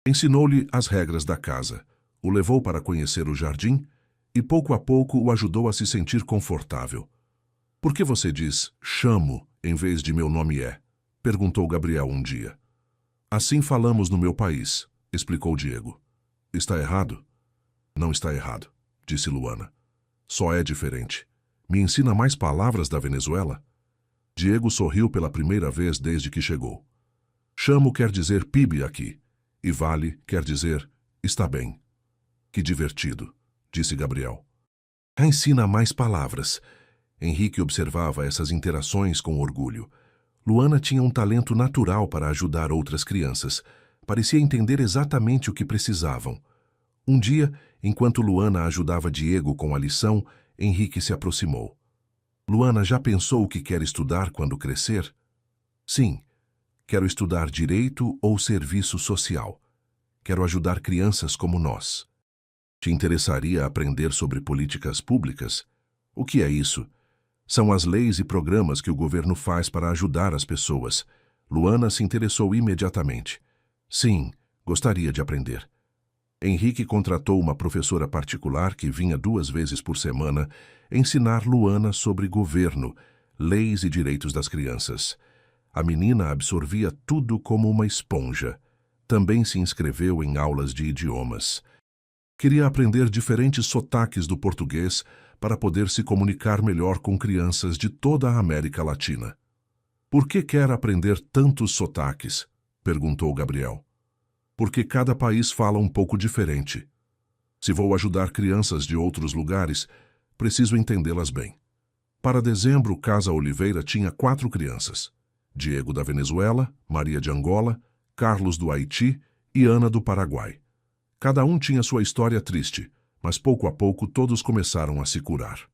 S1: Ensinou-lhe as regras da casa, o levou para conhecer o jardim e pouco a pouco o ajudou a se sentir confortável. Por que você diz chamo em vez de meu nome é? Perguntou Gabriel um dia. Assim falamos no meu país, explicou Diego. Está errado? Não está errado, disse Luana. Só é diferente. Me ensina mais palavras da Venezuela? Diego sorriu pela primeira vez desde que chegou. Chamo quer dizer PIB aqui, e vale quer dizer está bem. Que divertido, disse Gabriel. Ensina mais palavras. Henrique observava essas interações com orgulho. Luana tinha um talento natural para ajudar outras crianças. Parecia entender exatamente o que precisavam. Um dia, enquanto Luana ajudava Diego com a lição, Henrique se aproximou. Luana já pensou o que quer estudar quando crescer? Sim. Quero estudar direito ou serviço social. Quero ajudar crianças como nós. Te interessaria aprender sobre políticas públicas? O que é isso? São as leis e programas que o governo faz para ajudar as pessoas. Luana se interessou imediatamente. Sim, gostaria de aprender. Henrique contratou uma professora particular que vinha 2 vezes por semana ensinar Luana sobre governo, leis e direitos das crianças. A menina absorvia tudo como uma esponja. Também se inscreveu em aulas de idiomas. Queria aprender diferentes sotaques do português para poder se comunicar melhor com crianças de toda a América Latina. Por que quer aprender tantos sotaques? Perguntou Gabriel. Porque cada país fala um pouco diferente. Se vou ajudar crianças de outros lugares, preciso entendê-las bem. Para dezembro, Casa Oliveira tinha 4 crianças. Diego da Venezuela, Maria de Angola, Carlos do Haiti e Ana do Paraguai. Cada um tinha sua história triste, mas pouco a pouco todos começaram a se curar.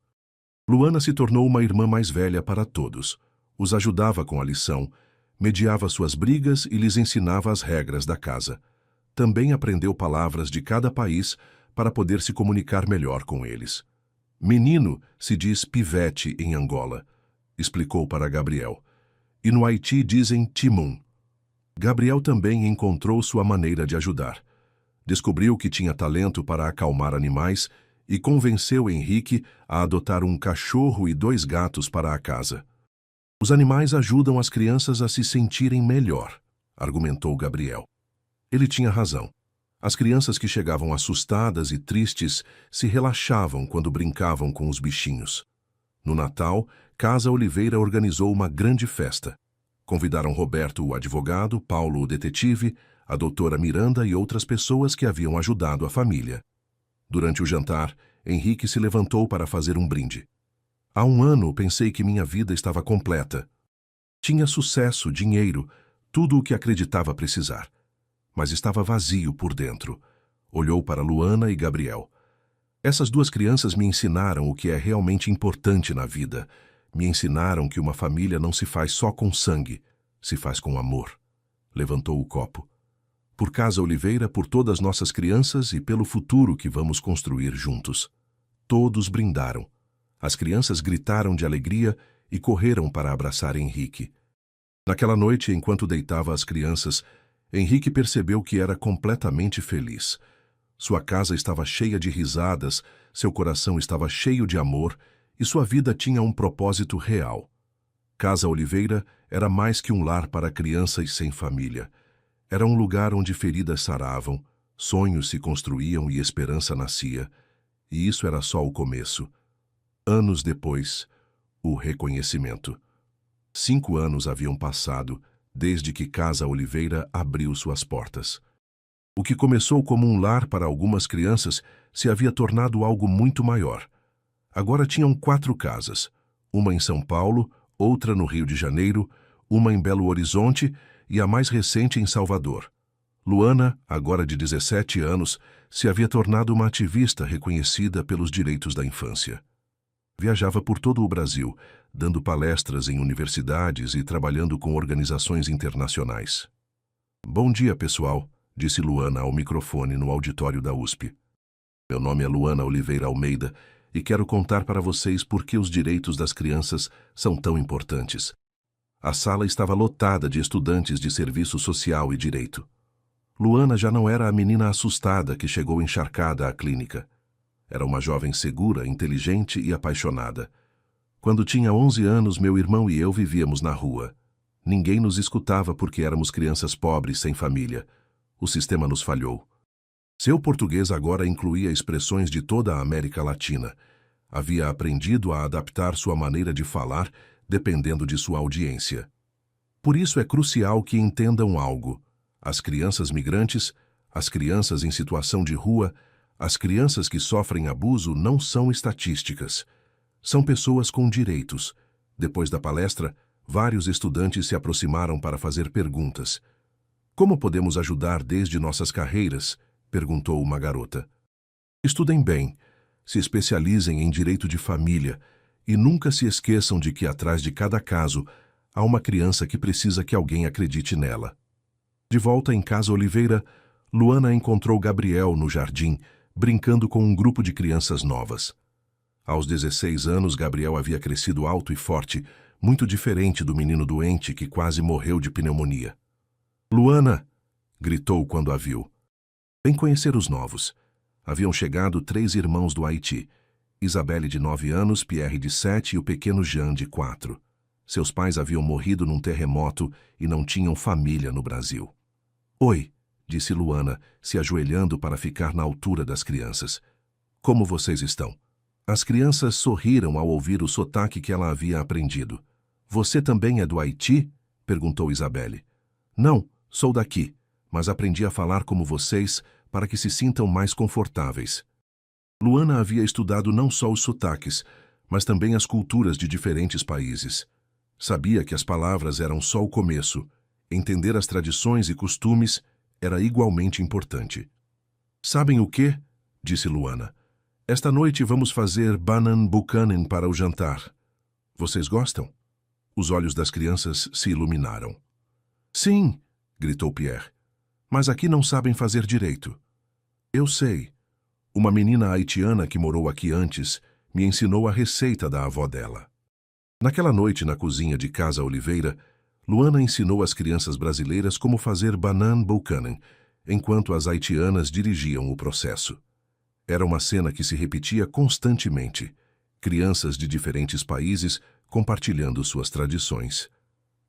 S1: Luana se tornou uma irmã mais velha para todos. Os ajudava com a lição, mediava suas brigas e lhes ensinava as regras da casa. Também aprendeu palavras de cada país para poder se comunicar melhor com eles. Menino se diz pivete em Angola, explicou para Gabriel. E no Haiti dizem timum. Gabriel também encontrou sua maneira de ajudar. Descobriu que tinha talento para acalmar animais e convenceu Henrique a adotar um cachorro e 2 gatos para a casa. Os animais ajudam as crianças a se sentirem melhor, argumentou Gabriel. Ele tinha razão. As crianças que chegavam assustadas e tristes se relaxavam quando brincavam com os bichinhos. No Natal, Casa Oliveira organizou uma grande festa. Convidaram Roberto, o advogado, Paulo, o detetive, a doutora Miranda e outras pessoas que haviam ajudado a família. Durante o jantar, Henrique se levantou para fazer um brinde. Há 1 ano pensei que minha vida estava completa. Tinha sucesso, dinheiro, tudo o que acreditava precisar. Mas estava vazio por dentro. Olhou para Luana e Gabriel. Essas 2 crianças me ensinaram o que é realmente importante na vida. Me ensinaram que uma família não se faz só com sangue, se faz com amor. Levantou o copo. Por Casa Oliveira, por todas nossas crianças e pelo futuro que vamos construir juntos. Todos brindaram. As crianças gritaram de alegria e correram para abraçar Henrique. Naquela noite, enquanto deitava as crianças, Henrique percebeu que era completamente feliz. Sua casa estava cheia de risadas, seu coração estava cheio de amor e sua vida tinha um propósito real. Casa Oliveira era mais que um lar para crianças sem família. Era um lugar onde feridas saravam, sonhos se construíam e esperança nascia. E isso era só o começo. Anos depois, o reconhecimento. 5 anos haviam passado desde que Casa Oliveira abriu suas portas. O que começou como um lar para algumas crianças se havia tornado algo muito maior. Agora tinham 4 casas, uma em São Paulo, outra no Rio de Janeiro, uma em Belo Horizonte e a mais recente em Salvador. Luana, agora de 17 anos, se havia tornado uma ativista reconhecida pelos direitos da infância. Viajava por todo o Brasil, dando palestras em universidades e trabalhando com organizações internacionais. Bom dia, pessoal, disse Luana ao microfone no auditório da USP. Meu nome é Luana Oliveira Almeida e quero contar para vocês por que os direitos das crianças são tão importantes. A sala estava lotada de estudantes de serviço social e direito. Luana já não era a menina assustada que chegou encharcada à clínica. Era uma jovem segura, inteligente e apaixonada. Quando tinha 11 anos, meu irmão e eu vivíamos na rua. Ninguém nos escutava porque éramos crianças pobres sem família. O sistema nos falhou. Seu português agora incluía expressões de toda a América Latina. Havia aprendido a adaptar sua maneira de falar dependendo de sua audiência. Por isso é crucial que entendam algo. As crianças migrantes, as crianças em situação de rua, as crianças que sofrem abuso não são estatísticas. São pessoas com direitos. Depois da palestra, vários estudantes se aproximaram para fazer perguntas. Como podemos ajudar desde nossas carreiras? Perguntou uma garota. Estudem bem, se especializem em direito de família e nunca se esqueçam de que atrás de cada caso há uma criança que precisa que alguém acredite nela. De volta em Casa Oliveira, Luana encontrou Gabriel no jardim, brincando com um grupo de crianças novas. Aos 16 anos, Gabriel havia crescido alto e forte, muito diferente do menino doente que quase morreu de pneumonia. Luana! Gritou quando a viu. Vem conhecer os novos. Haviam chegado 3 irmãos do Haiti. Isabelle, de 9 anos, Pierre, de 7 e o pequeno Jean, de 4. Seus pais haviam morrido num terremoto e não tinham família no Brasil. Oi, disse Luana, se ajoelhando para ficar na altura das crianças. Como vocês estão? As crianças sorriram ao ouvir o sotaque que ela havia aprendido. Você também é do Haiti? Perguntou Isabelle. Não, sou daqui, mas aprendi a falar como vocês para que se sintam mais confortáveis. Luana havia estudado não só os sotaques, mas também as culturas de diferentes países. Sabia que as palavras eram só o começo. Entender as tradições e costumes era igualmente importante. Sabem o quê? Disse Luana. Esta noite vamos fazer banan buchanan para o jantar. Vocês gostam? Os olhos das crianças se iluminaram. Sim, gritou Pierre. Mas aqui não sabem fazer direito. Eu sei. Uma menina haitiana que morou aqui antes me ensinou a receita da avó dela. Naquela noite na cozinha de Casa Oliveira, Luana ensinou às crianças brasileiras como fazer banan buchanan, enquanto as haitianas dirigiam o processo. Era uma cena que se repetia constantemente. Crianças de diferentes países compartilhando suas tradições.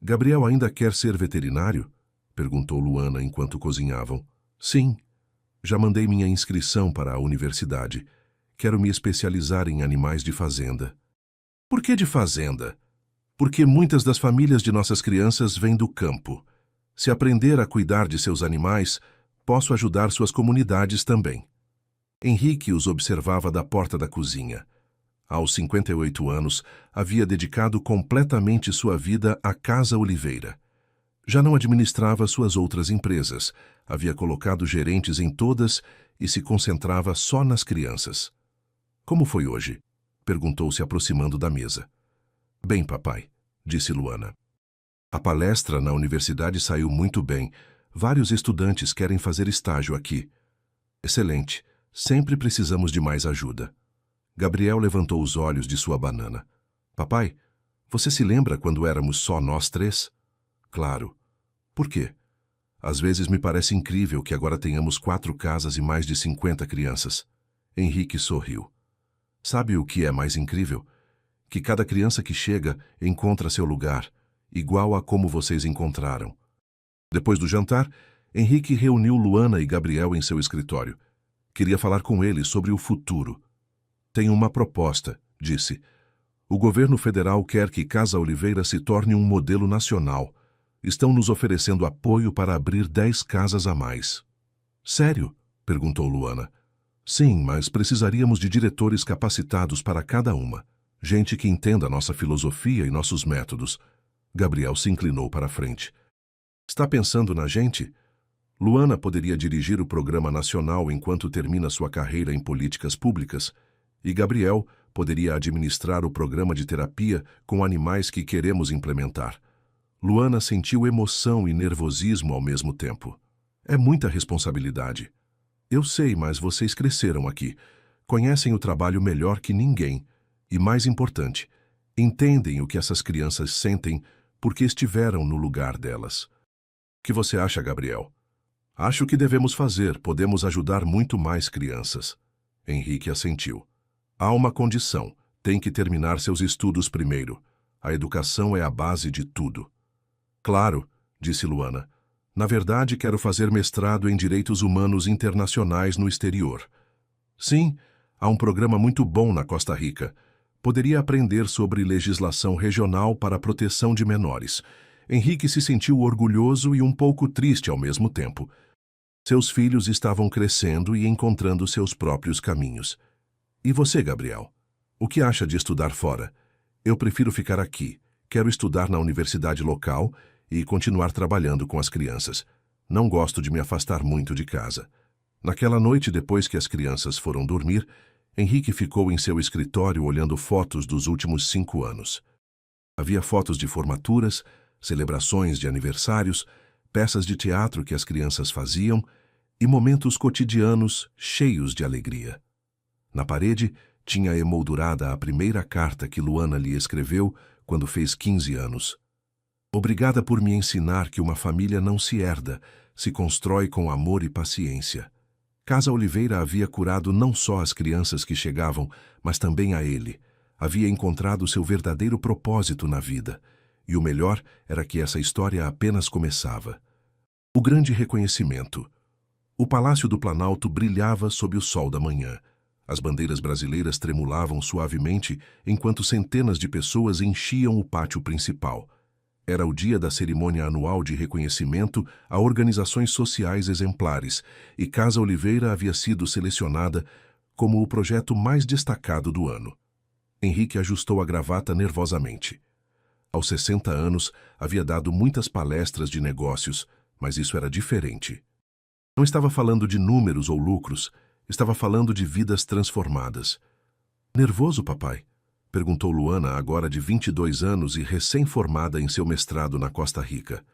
S1: Gabriel ainda quer ser veterinário? Perguntou Luana enquanto cozinhavam. Sim. Já mandei minha inscrição para a universidade. Quero me especializar em animais de fazenda. Por que de fazenda? Porque muitas das famílias de nossas crianças vêm do campo. Se aprender a cuidar de seus animais, posso ajudar suas comunidades também. Henrique os observava da porta da cozinha. Aos 58 anos, havia dedicado completamente sua vida à Casa Oliveira. Já não administrava suas outras empresas, havia colocado gerentes em todas e se concentrava só nas crianças. Como foi hoje? Perguntou se aproximando da mesa. Bem, papai, disse Luana. A palestra na universidade saiu muito bem. Vários estudantes querem fazer estágio aqui. Excelente. Sempre precisamos de mais ajuda. Gabriel levantou os olhos de sua banana. Papai, você se lembra quando éramos só nós 3? Claro. Por quê? Às vezes me parece incrível que agora tenhamos 4 casas e mais de 50 crianças. Henrique sorriu. Sabe o que é mais incrível? Que cada criança que chega encontra seu lugar, igual a como vocês encontraram. Depois do jantar, Henrique reuniu Luana e Gabriel em seu escritório. Queria falar com eles sobre o futuro. Tenho uma proposta, disse. O governo federal quer que Casa Oliveira se torne um modelo nacional. Estão nos oferecendo apoio para abrir 10 casas a mais. Sério? Perguntou Luana. Sim, mas precisaríamos de diretores capacitados para cada uma. Gente que entenda nossa filosofia e nossos métodos. Gabriel se inclinou para a frente. Está pensando na gente? Luana poderia dirigir o programa nacional enquanto termina sua carreira em políticas públicas, e Gabriel poderia administrar o programa de terapia com animais que queremos implementar. Luana sentiu emoção e nervosismo ao mesmo tempo. É muita responsabilidade. Eu sei, mas vocês cresceram aqui. Conhecem o trabalho melhor que ninguém. E mais importante, entendem o que essas crianças sentem porque estiveram no lugar delas. O que você acha, Gabriel? Acho que devemos fazer. Podemos ajudar muito mais crianças. Henrique assentiu. Há uma condição. Tem que terminar seus estudos primeiro. A educação é a base de tudo. Claro, disse Luana. Na verdade, quero fazer mestrado em Direitos Humanos Internacionais no exterior. Sim, há um programa muito bom na Costa Rica. Poderia aprender sobre legislação regional para a proteção de menores. Henrique se sentiu orgulhoso e um pouco triste ao mesmo tempo. Seus filhos estavam crescendo e encontrando seus próprios caminhos. E você, Gabriel? O que acha de estudar fora? Eu prefiro ficar aqui. Quero estudar na universidade local e continuar trabalhando com as crianças. Não gosto de me afastar muito de casa. Naquela noite, depois que as crianças foram dormir, Henrique ficou em seu escritório olhando fotos dos últimos 5 anos. Havia fotos de formaturas, celebrações de aniversários, peças de teatro que as crianças faziam e momentos cotidianos cheios de alegria. Na parede, tinha emoldurada a primeira carta que Luana lhe escreveu quando fez 15 anos. Obrigada por me ensinar que uma família não se herda, se constrói com amor e paciência. Casa Oliveira havia curado não só as crianças que chegavam, mas também a ele. Havia encontrado seu verdadeiro propósito na vida. E o melhor era que essa história apenas começava. O grande reconhecimento. O Palácio do Planalto brilhava sob o sol da manhã. As bandeiras brasileiras tremulavam suavemente enquanto centenas de pessoas enchiam o pátio principal. Era o dia da cerimônia anual de reconhecimento a organizações sociais exemplares, e Casa Oliveira havia sido selecionada como o projeto mais destacado do ano. Henrique ajustou a gravata nervosamente. Aos 60 anos, havia dado muitas palestras de negócios, mas isso era diferente. Não estava falando de números ou lucros, estava falando de vidas transformadas. Nervoso, papai? Perguntou Luana, agora de 22 anos e recém-formada em seu mestrado na Costa Rica.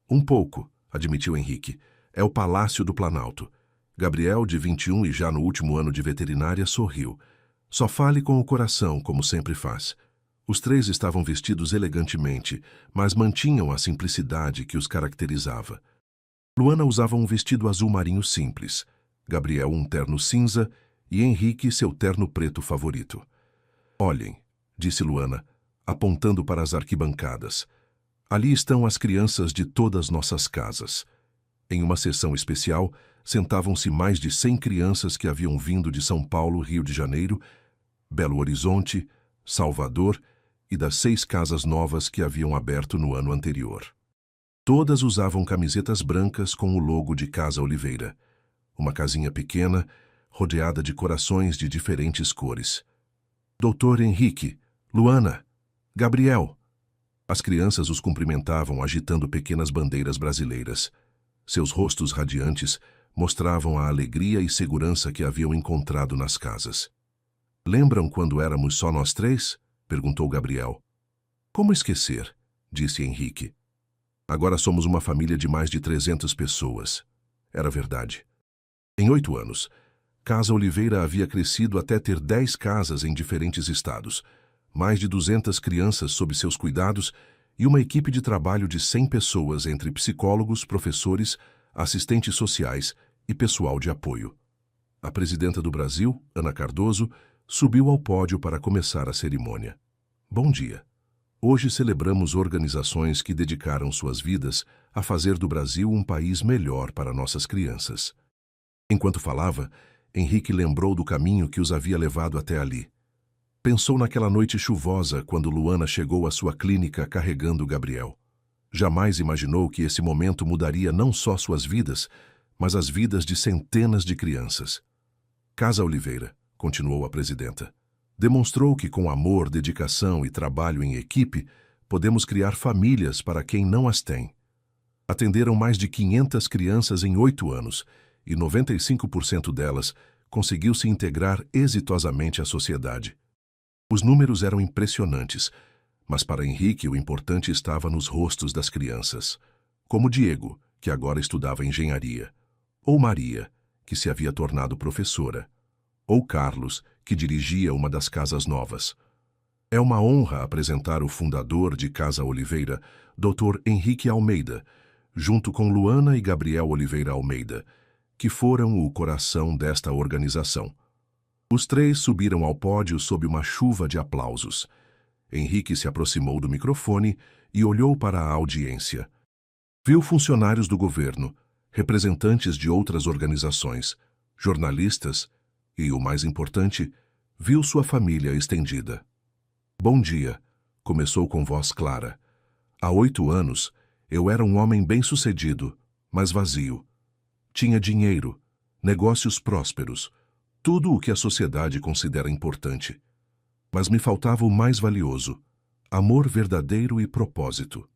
S1: Um pouco, admitiu Henrique. É o Palácio do Planalto. Gabriel, de 21 e já no último ano de veterinária, sorriu. Só fale com o coração, como sempre faz. Os 3 estavam vestidos elegantemente, mas mantinham a simplicidade que os caracterizava. Luana usava um vestido azul marinho simples, Gabriel um terno cinza e Henrique seu terno preto favorito. Olhem, disse Luana, apontando para as arquibancadas. Ali estão as crianças de todas nossas casas. Em uma sessão especial, sentavam-se mais de 100 crianças que haviam vindo de São Paulo, Rio de Janeiro, Belo Horizonte, Salvador e das 6 casas novas que haviam aberto no ano anterior. Todas usavam camisetas brancas com o logo de Casa Oliveira. Uma casinha pequena, rodeada de corações de diferentes cores. Doutor Henrique, Luana, Gabriel. As crianças os cumprimentavam agitando pequenas bandeiras brasileiras. Seus rostos radiantes mostravam a alegria e segurança que haviam encontrado nas casas. Lembram quando éramos só nós 3? Perguntou Gabriel. Como esquecer? Disse Henrique. Agora somos uma família de mais de 300 pessoas. Era verdade. Em 8 anos, Casa Oliveira havia crescido até ter 10 casas em diferentes estados, mais de 200 crianças sob seus cuidados e uma equipe de trabalho de 100 pessoas entre psicólogos, professores, assistentes sociais e pessoal de apoio. A presidenta do Brasil, Ana Cardoso, subiu ao pódio para começar a cerimônia. Bom dia. Hoje celebramos organizações que dedicaram suas vidas a fazer do Brasil um país melhor para nossas crianças. Enquanto falava, Henrique lembrou do caminho que os havia levado até ali. Pensou naquela noite chuvosa quando Luana chegou à sua clínica carregando Gabriel. Jamais imaginou que esse momento mudaria não só suas vidas, mas as vidas de centenas de crianças. Casa Oliveira, continuou a presidenta, demonstrou que com amor, dedicação e trabalho em equipe, podemos criar famílias para quem não as tem. Atenderam mais de 500 crianças em 8 anos, e 95% delas conseguiu se integrar exitosamente à sociedade. Os números eram impressionantes, mas para Henrique o importante estava nos rostos das crianças, como Diego, que agora estudava engenharia, ou Maria, que se havia tornado professora, ou Carlos, que dirigia uma das casas novas. É uma honra apresentar o fundador de Casa Oliveira, Dr. Henrique Almeida, junto com Luana e Gabriel Oliveira Almeida, que foram o coração desta organização. Os 3 subiram ao pódio sob uma chuva de aplausos. Henrique se aproximou do microfone e olhou para a audiência. Viu funcionários do governo, representantes de outras organizações, jornalistas e, o mais importante, viu sua família estendida. Bom dia, começou com voz clara. Há 8 anos, eu era um homem bem-sucedido, mas vazio. Tinha dinheiro, negócios prósperos, tudo o que a sociedade considera importante. Mas me faltava o mais valioso, amor verdadeiro e propósito.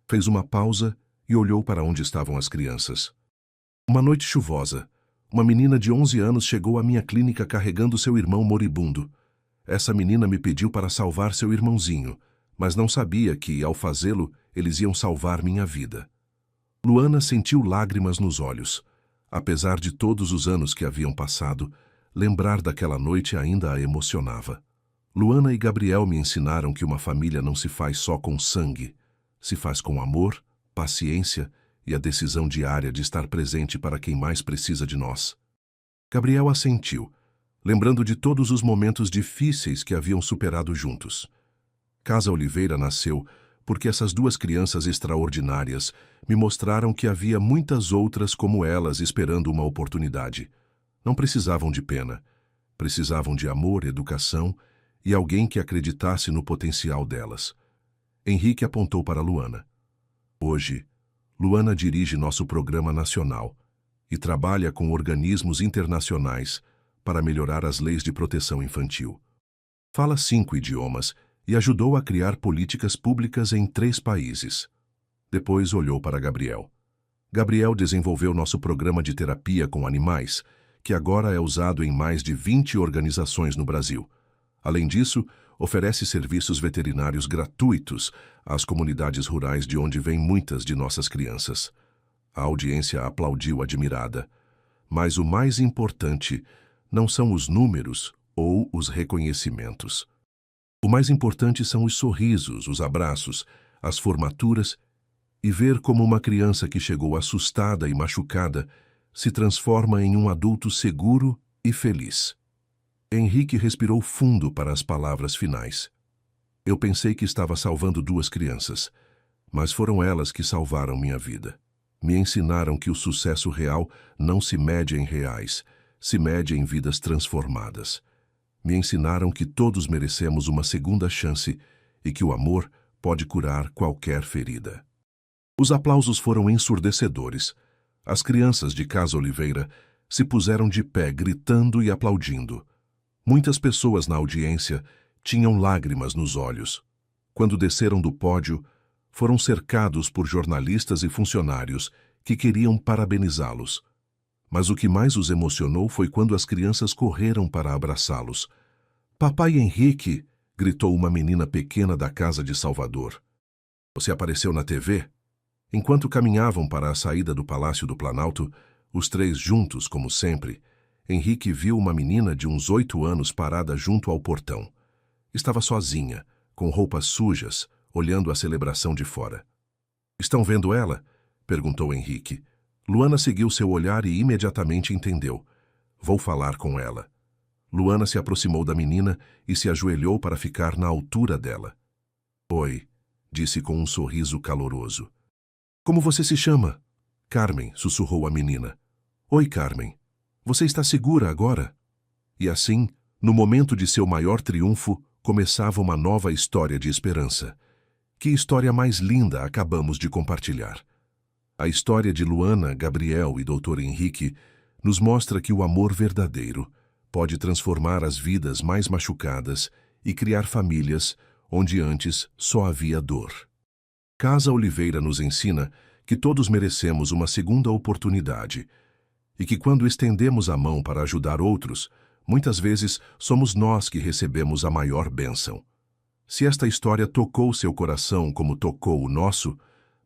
S1: Fez uma pausa e olhou para onde estavam as crianças. Uma noite chuvosa, uma menina de 11 anos chegou à minha clínica carregando seu irmão moribundo. Essa menina me pediu para salvar seu irmãozinho, mas não sabia que, ao fazê-lo, eles iam salvar minha vida. Luana sentiu lágrimas nos olhos. Apesar de todos os anos que haviam passado, lembrar daquela noite ainda a emocionava. Luana e Gabriel me ensinaram que uma família não se faz só com sangue, se faz com amor, paciência e a decisão diária de estar presente para quem mais precisa de nós. Gabriel assentiu, lembrando de todos os momentos difíceis que haviam superado juntos. Casa Oliveira nasceu porque essas duas crianças extraordinárias me mostraram que havia muitas outras como elas esperando uma oportunidade. Não precisavam de pena, precisavam de amor, educação e alguém que acreditasse no potencial delas. Henrique apontou para Luana. Hoje, Luana dirige nosso programa nacional e trabalha com organismos internacionais para melhorar as leis de proteção infantil. Fala 5 idiomas e ajudou a criar políticas públicas em 3 países. Depois olhou para Gabriel. Gabriel desenvolveu nosso programa de terapia com animais, que agora é usado em mais de 20 organizações no Brasil. Além disso, oferece serviços veterinários gratuitos às comunidades rurais de onde vêm muitas de nossas crianças. A audiência aplaudiu admirada. Mas o mais importante não são os números ou os reconhecimentos. O mais importante são os sorrisos, os abraços, as formaturas e ver como uma criança que chegou assustada e machucada se transforma em um adulto seguro e feliz. Henrique respirou fundo para as palavras finais. Eu pensei que estava salvando 2 crianças, mas foram elas que salvaram minha vida. Me ensinaram que o sucesso real não se mede em reais, se mede em vidas transformadas. Me ensinaram que todos merecemos uma segunda chance e que o amor pode curar qualquer ferida. Os aplausos foram ensurdecedores. As crianças de Casa Oliveira se puseram de pé, gritando e aplaudindo. Muitas pessoas na audiência tinham lágrimas nos olhos. Quando desceram do pódio, foram cercados por jornalistas e funcionários que queriam parabenizá-los. Mas o que mais os emocionou foi quando as crianças correram para abraçá-los. Papai Henrique, gritou uma menina pequena da casa de Salvador. Você apareceu na TV? Enquanto caminhavam para a saída do Palácio do Planalto, os 3 juntos, como sempre, Henrique viu uma menina de uns 8 anos parada junto ao portão. Estava sozinha, com roupas sujas, olhando a celebração de fora. Estão vendo ela? Perguntou Henrique. Luana seguiu seu olhar e imediatamente entendeu. Vou falar com ela. Luana se aproximou da menina e se ajoelhou para ficar na altura dela. Oi, disse com um sorriso caloroso. Como você se chama? Carmen, sussurrou a menina. Oi, Carmen. Você está segura agora? E assim, no momento de seu maior triunfo, começava uma nova história de esperança. Que história mais linda acabamos de compartilhar. A história de Luana, Gabriel e Dr. Henrique nos mostra que o amor verdadeiro pode transformar as vidas mais machucadas e criar famílias onde antes só havia dor. Casa Oliveira nos ensina que todos merecemos uma segunda oportunidade e que quando estendemos a mão para ajudar outros, muitas vezes somos nós que recebemos a maior bênção. Se esta história tocou seu coração como tocou o nosso,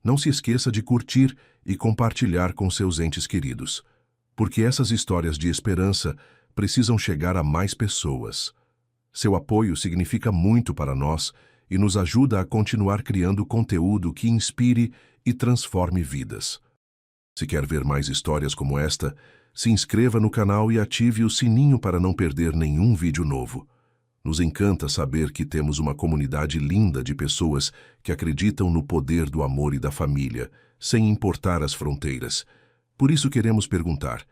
S1: não se esqueça de curtir e compartilhar com seus entes queridos, porque essas histórias de esperança precisam chegar a mais pessoas. Seu apoio significa muito para nós e nos ajuda a continuar criando conteúdo que inspire e transforme vidas. Se quer ver mais histórias como esta, se inscreva no canal e ative o sininho para não perder nenhum vídeo novo. Nos encanta saber que temos uma comunidade linda de pessoas que acreditam no poder do amor e da família, sem importar as fronteiras. Por isso queremos perguntar: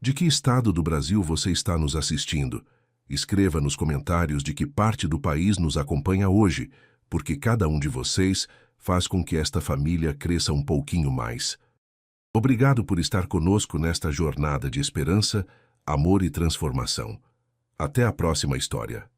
S1: de que estado do Brasil você está nos assistindo? Escreva nos comentários de que parte do país nos acompanha hoje, porque cada um de vocês faz com que esta família cresça um pouquinho mais. Obrigado por estar conosco nesta jornada de esperança, amor e transformação. Até a próxima história.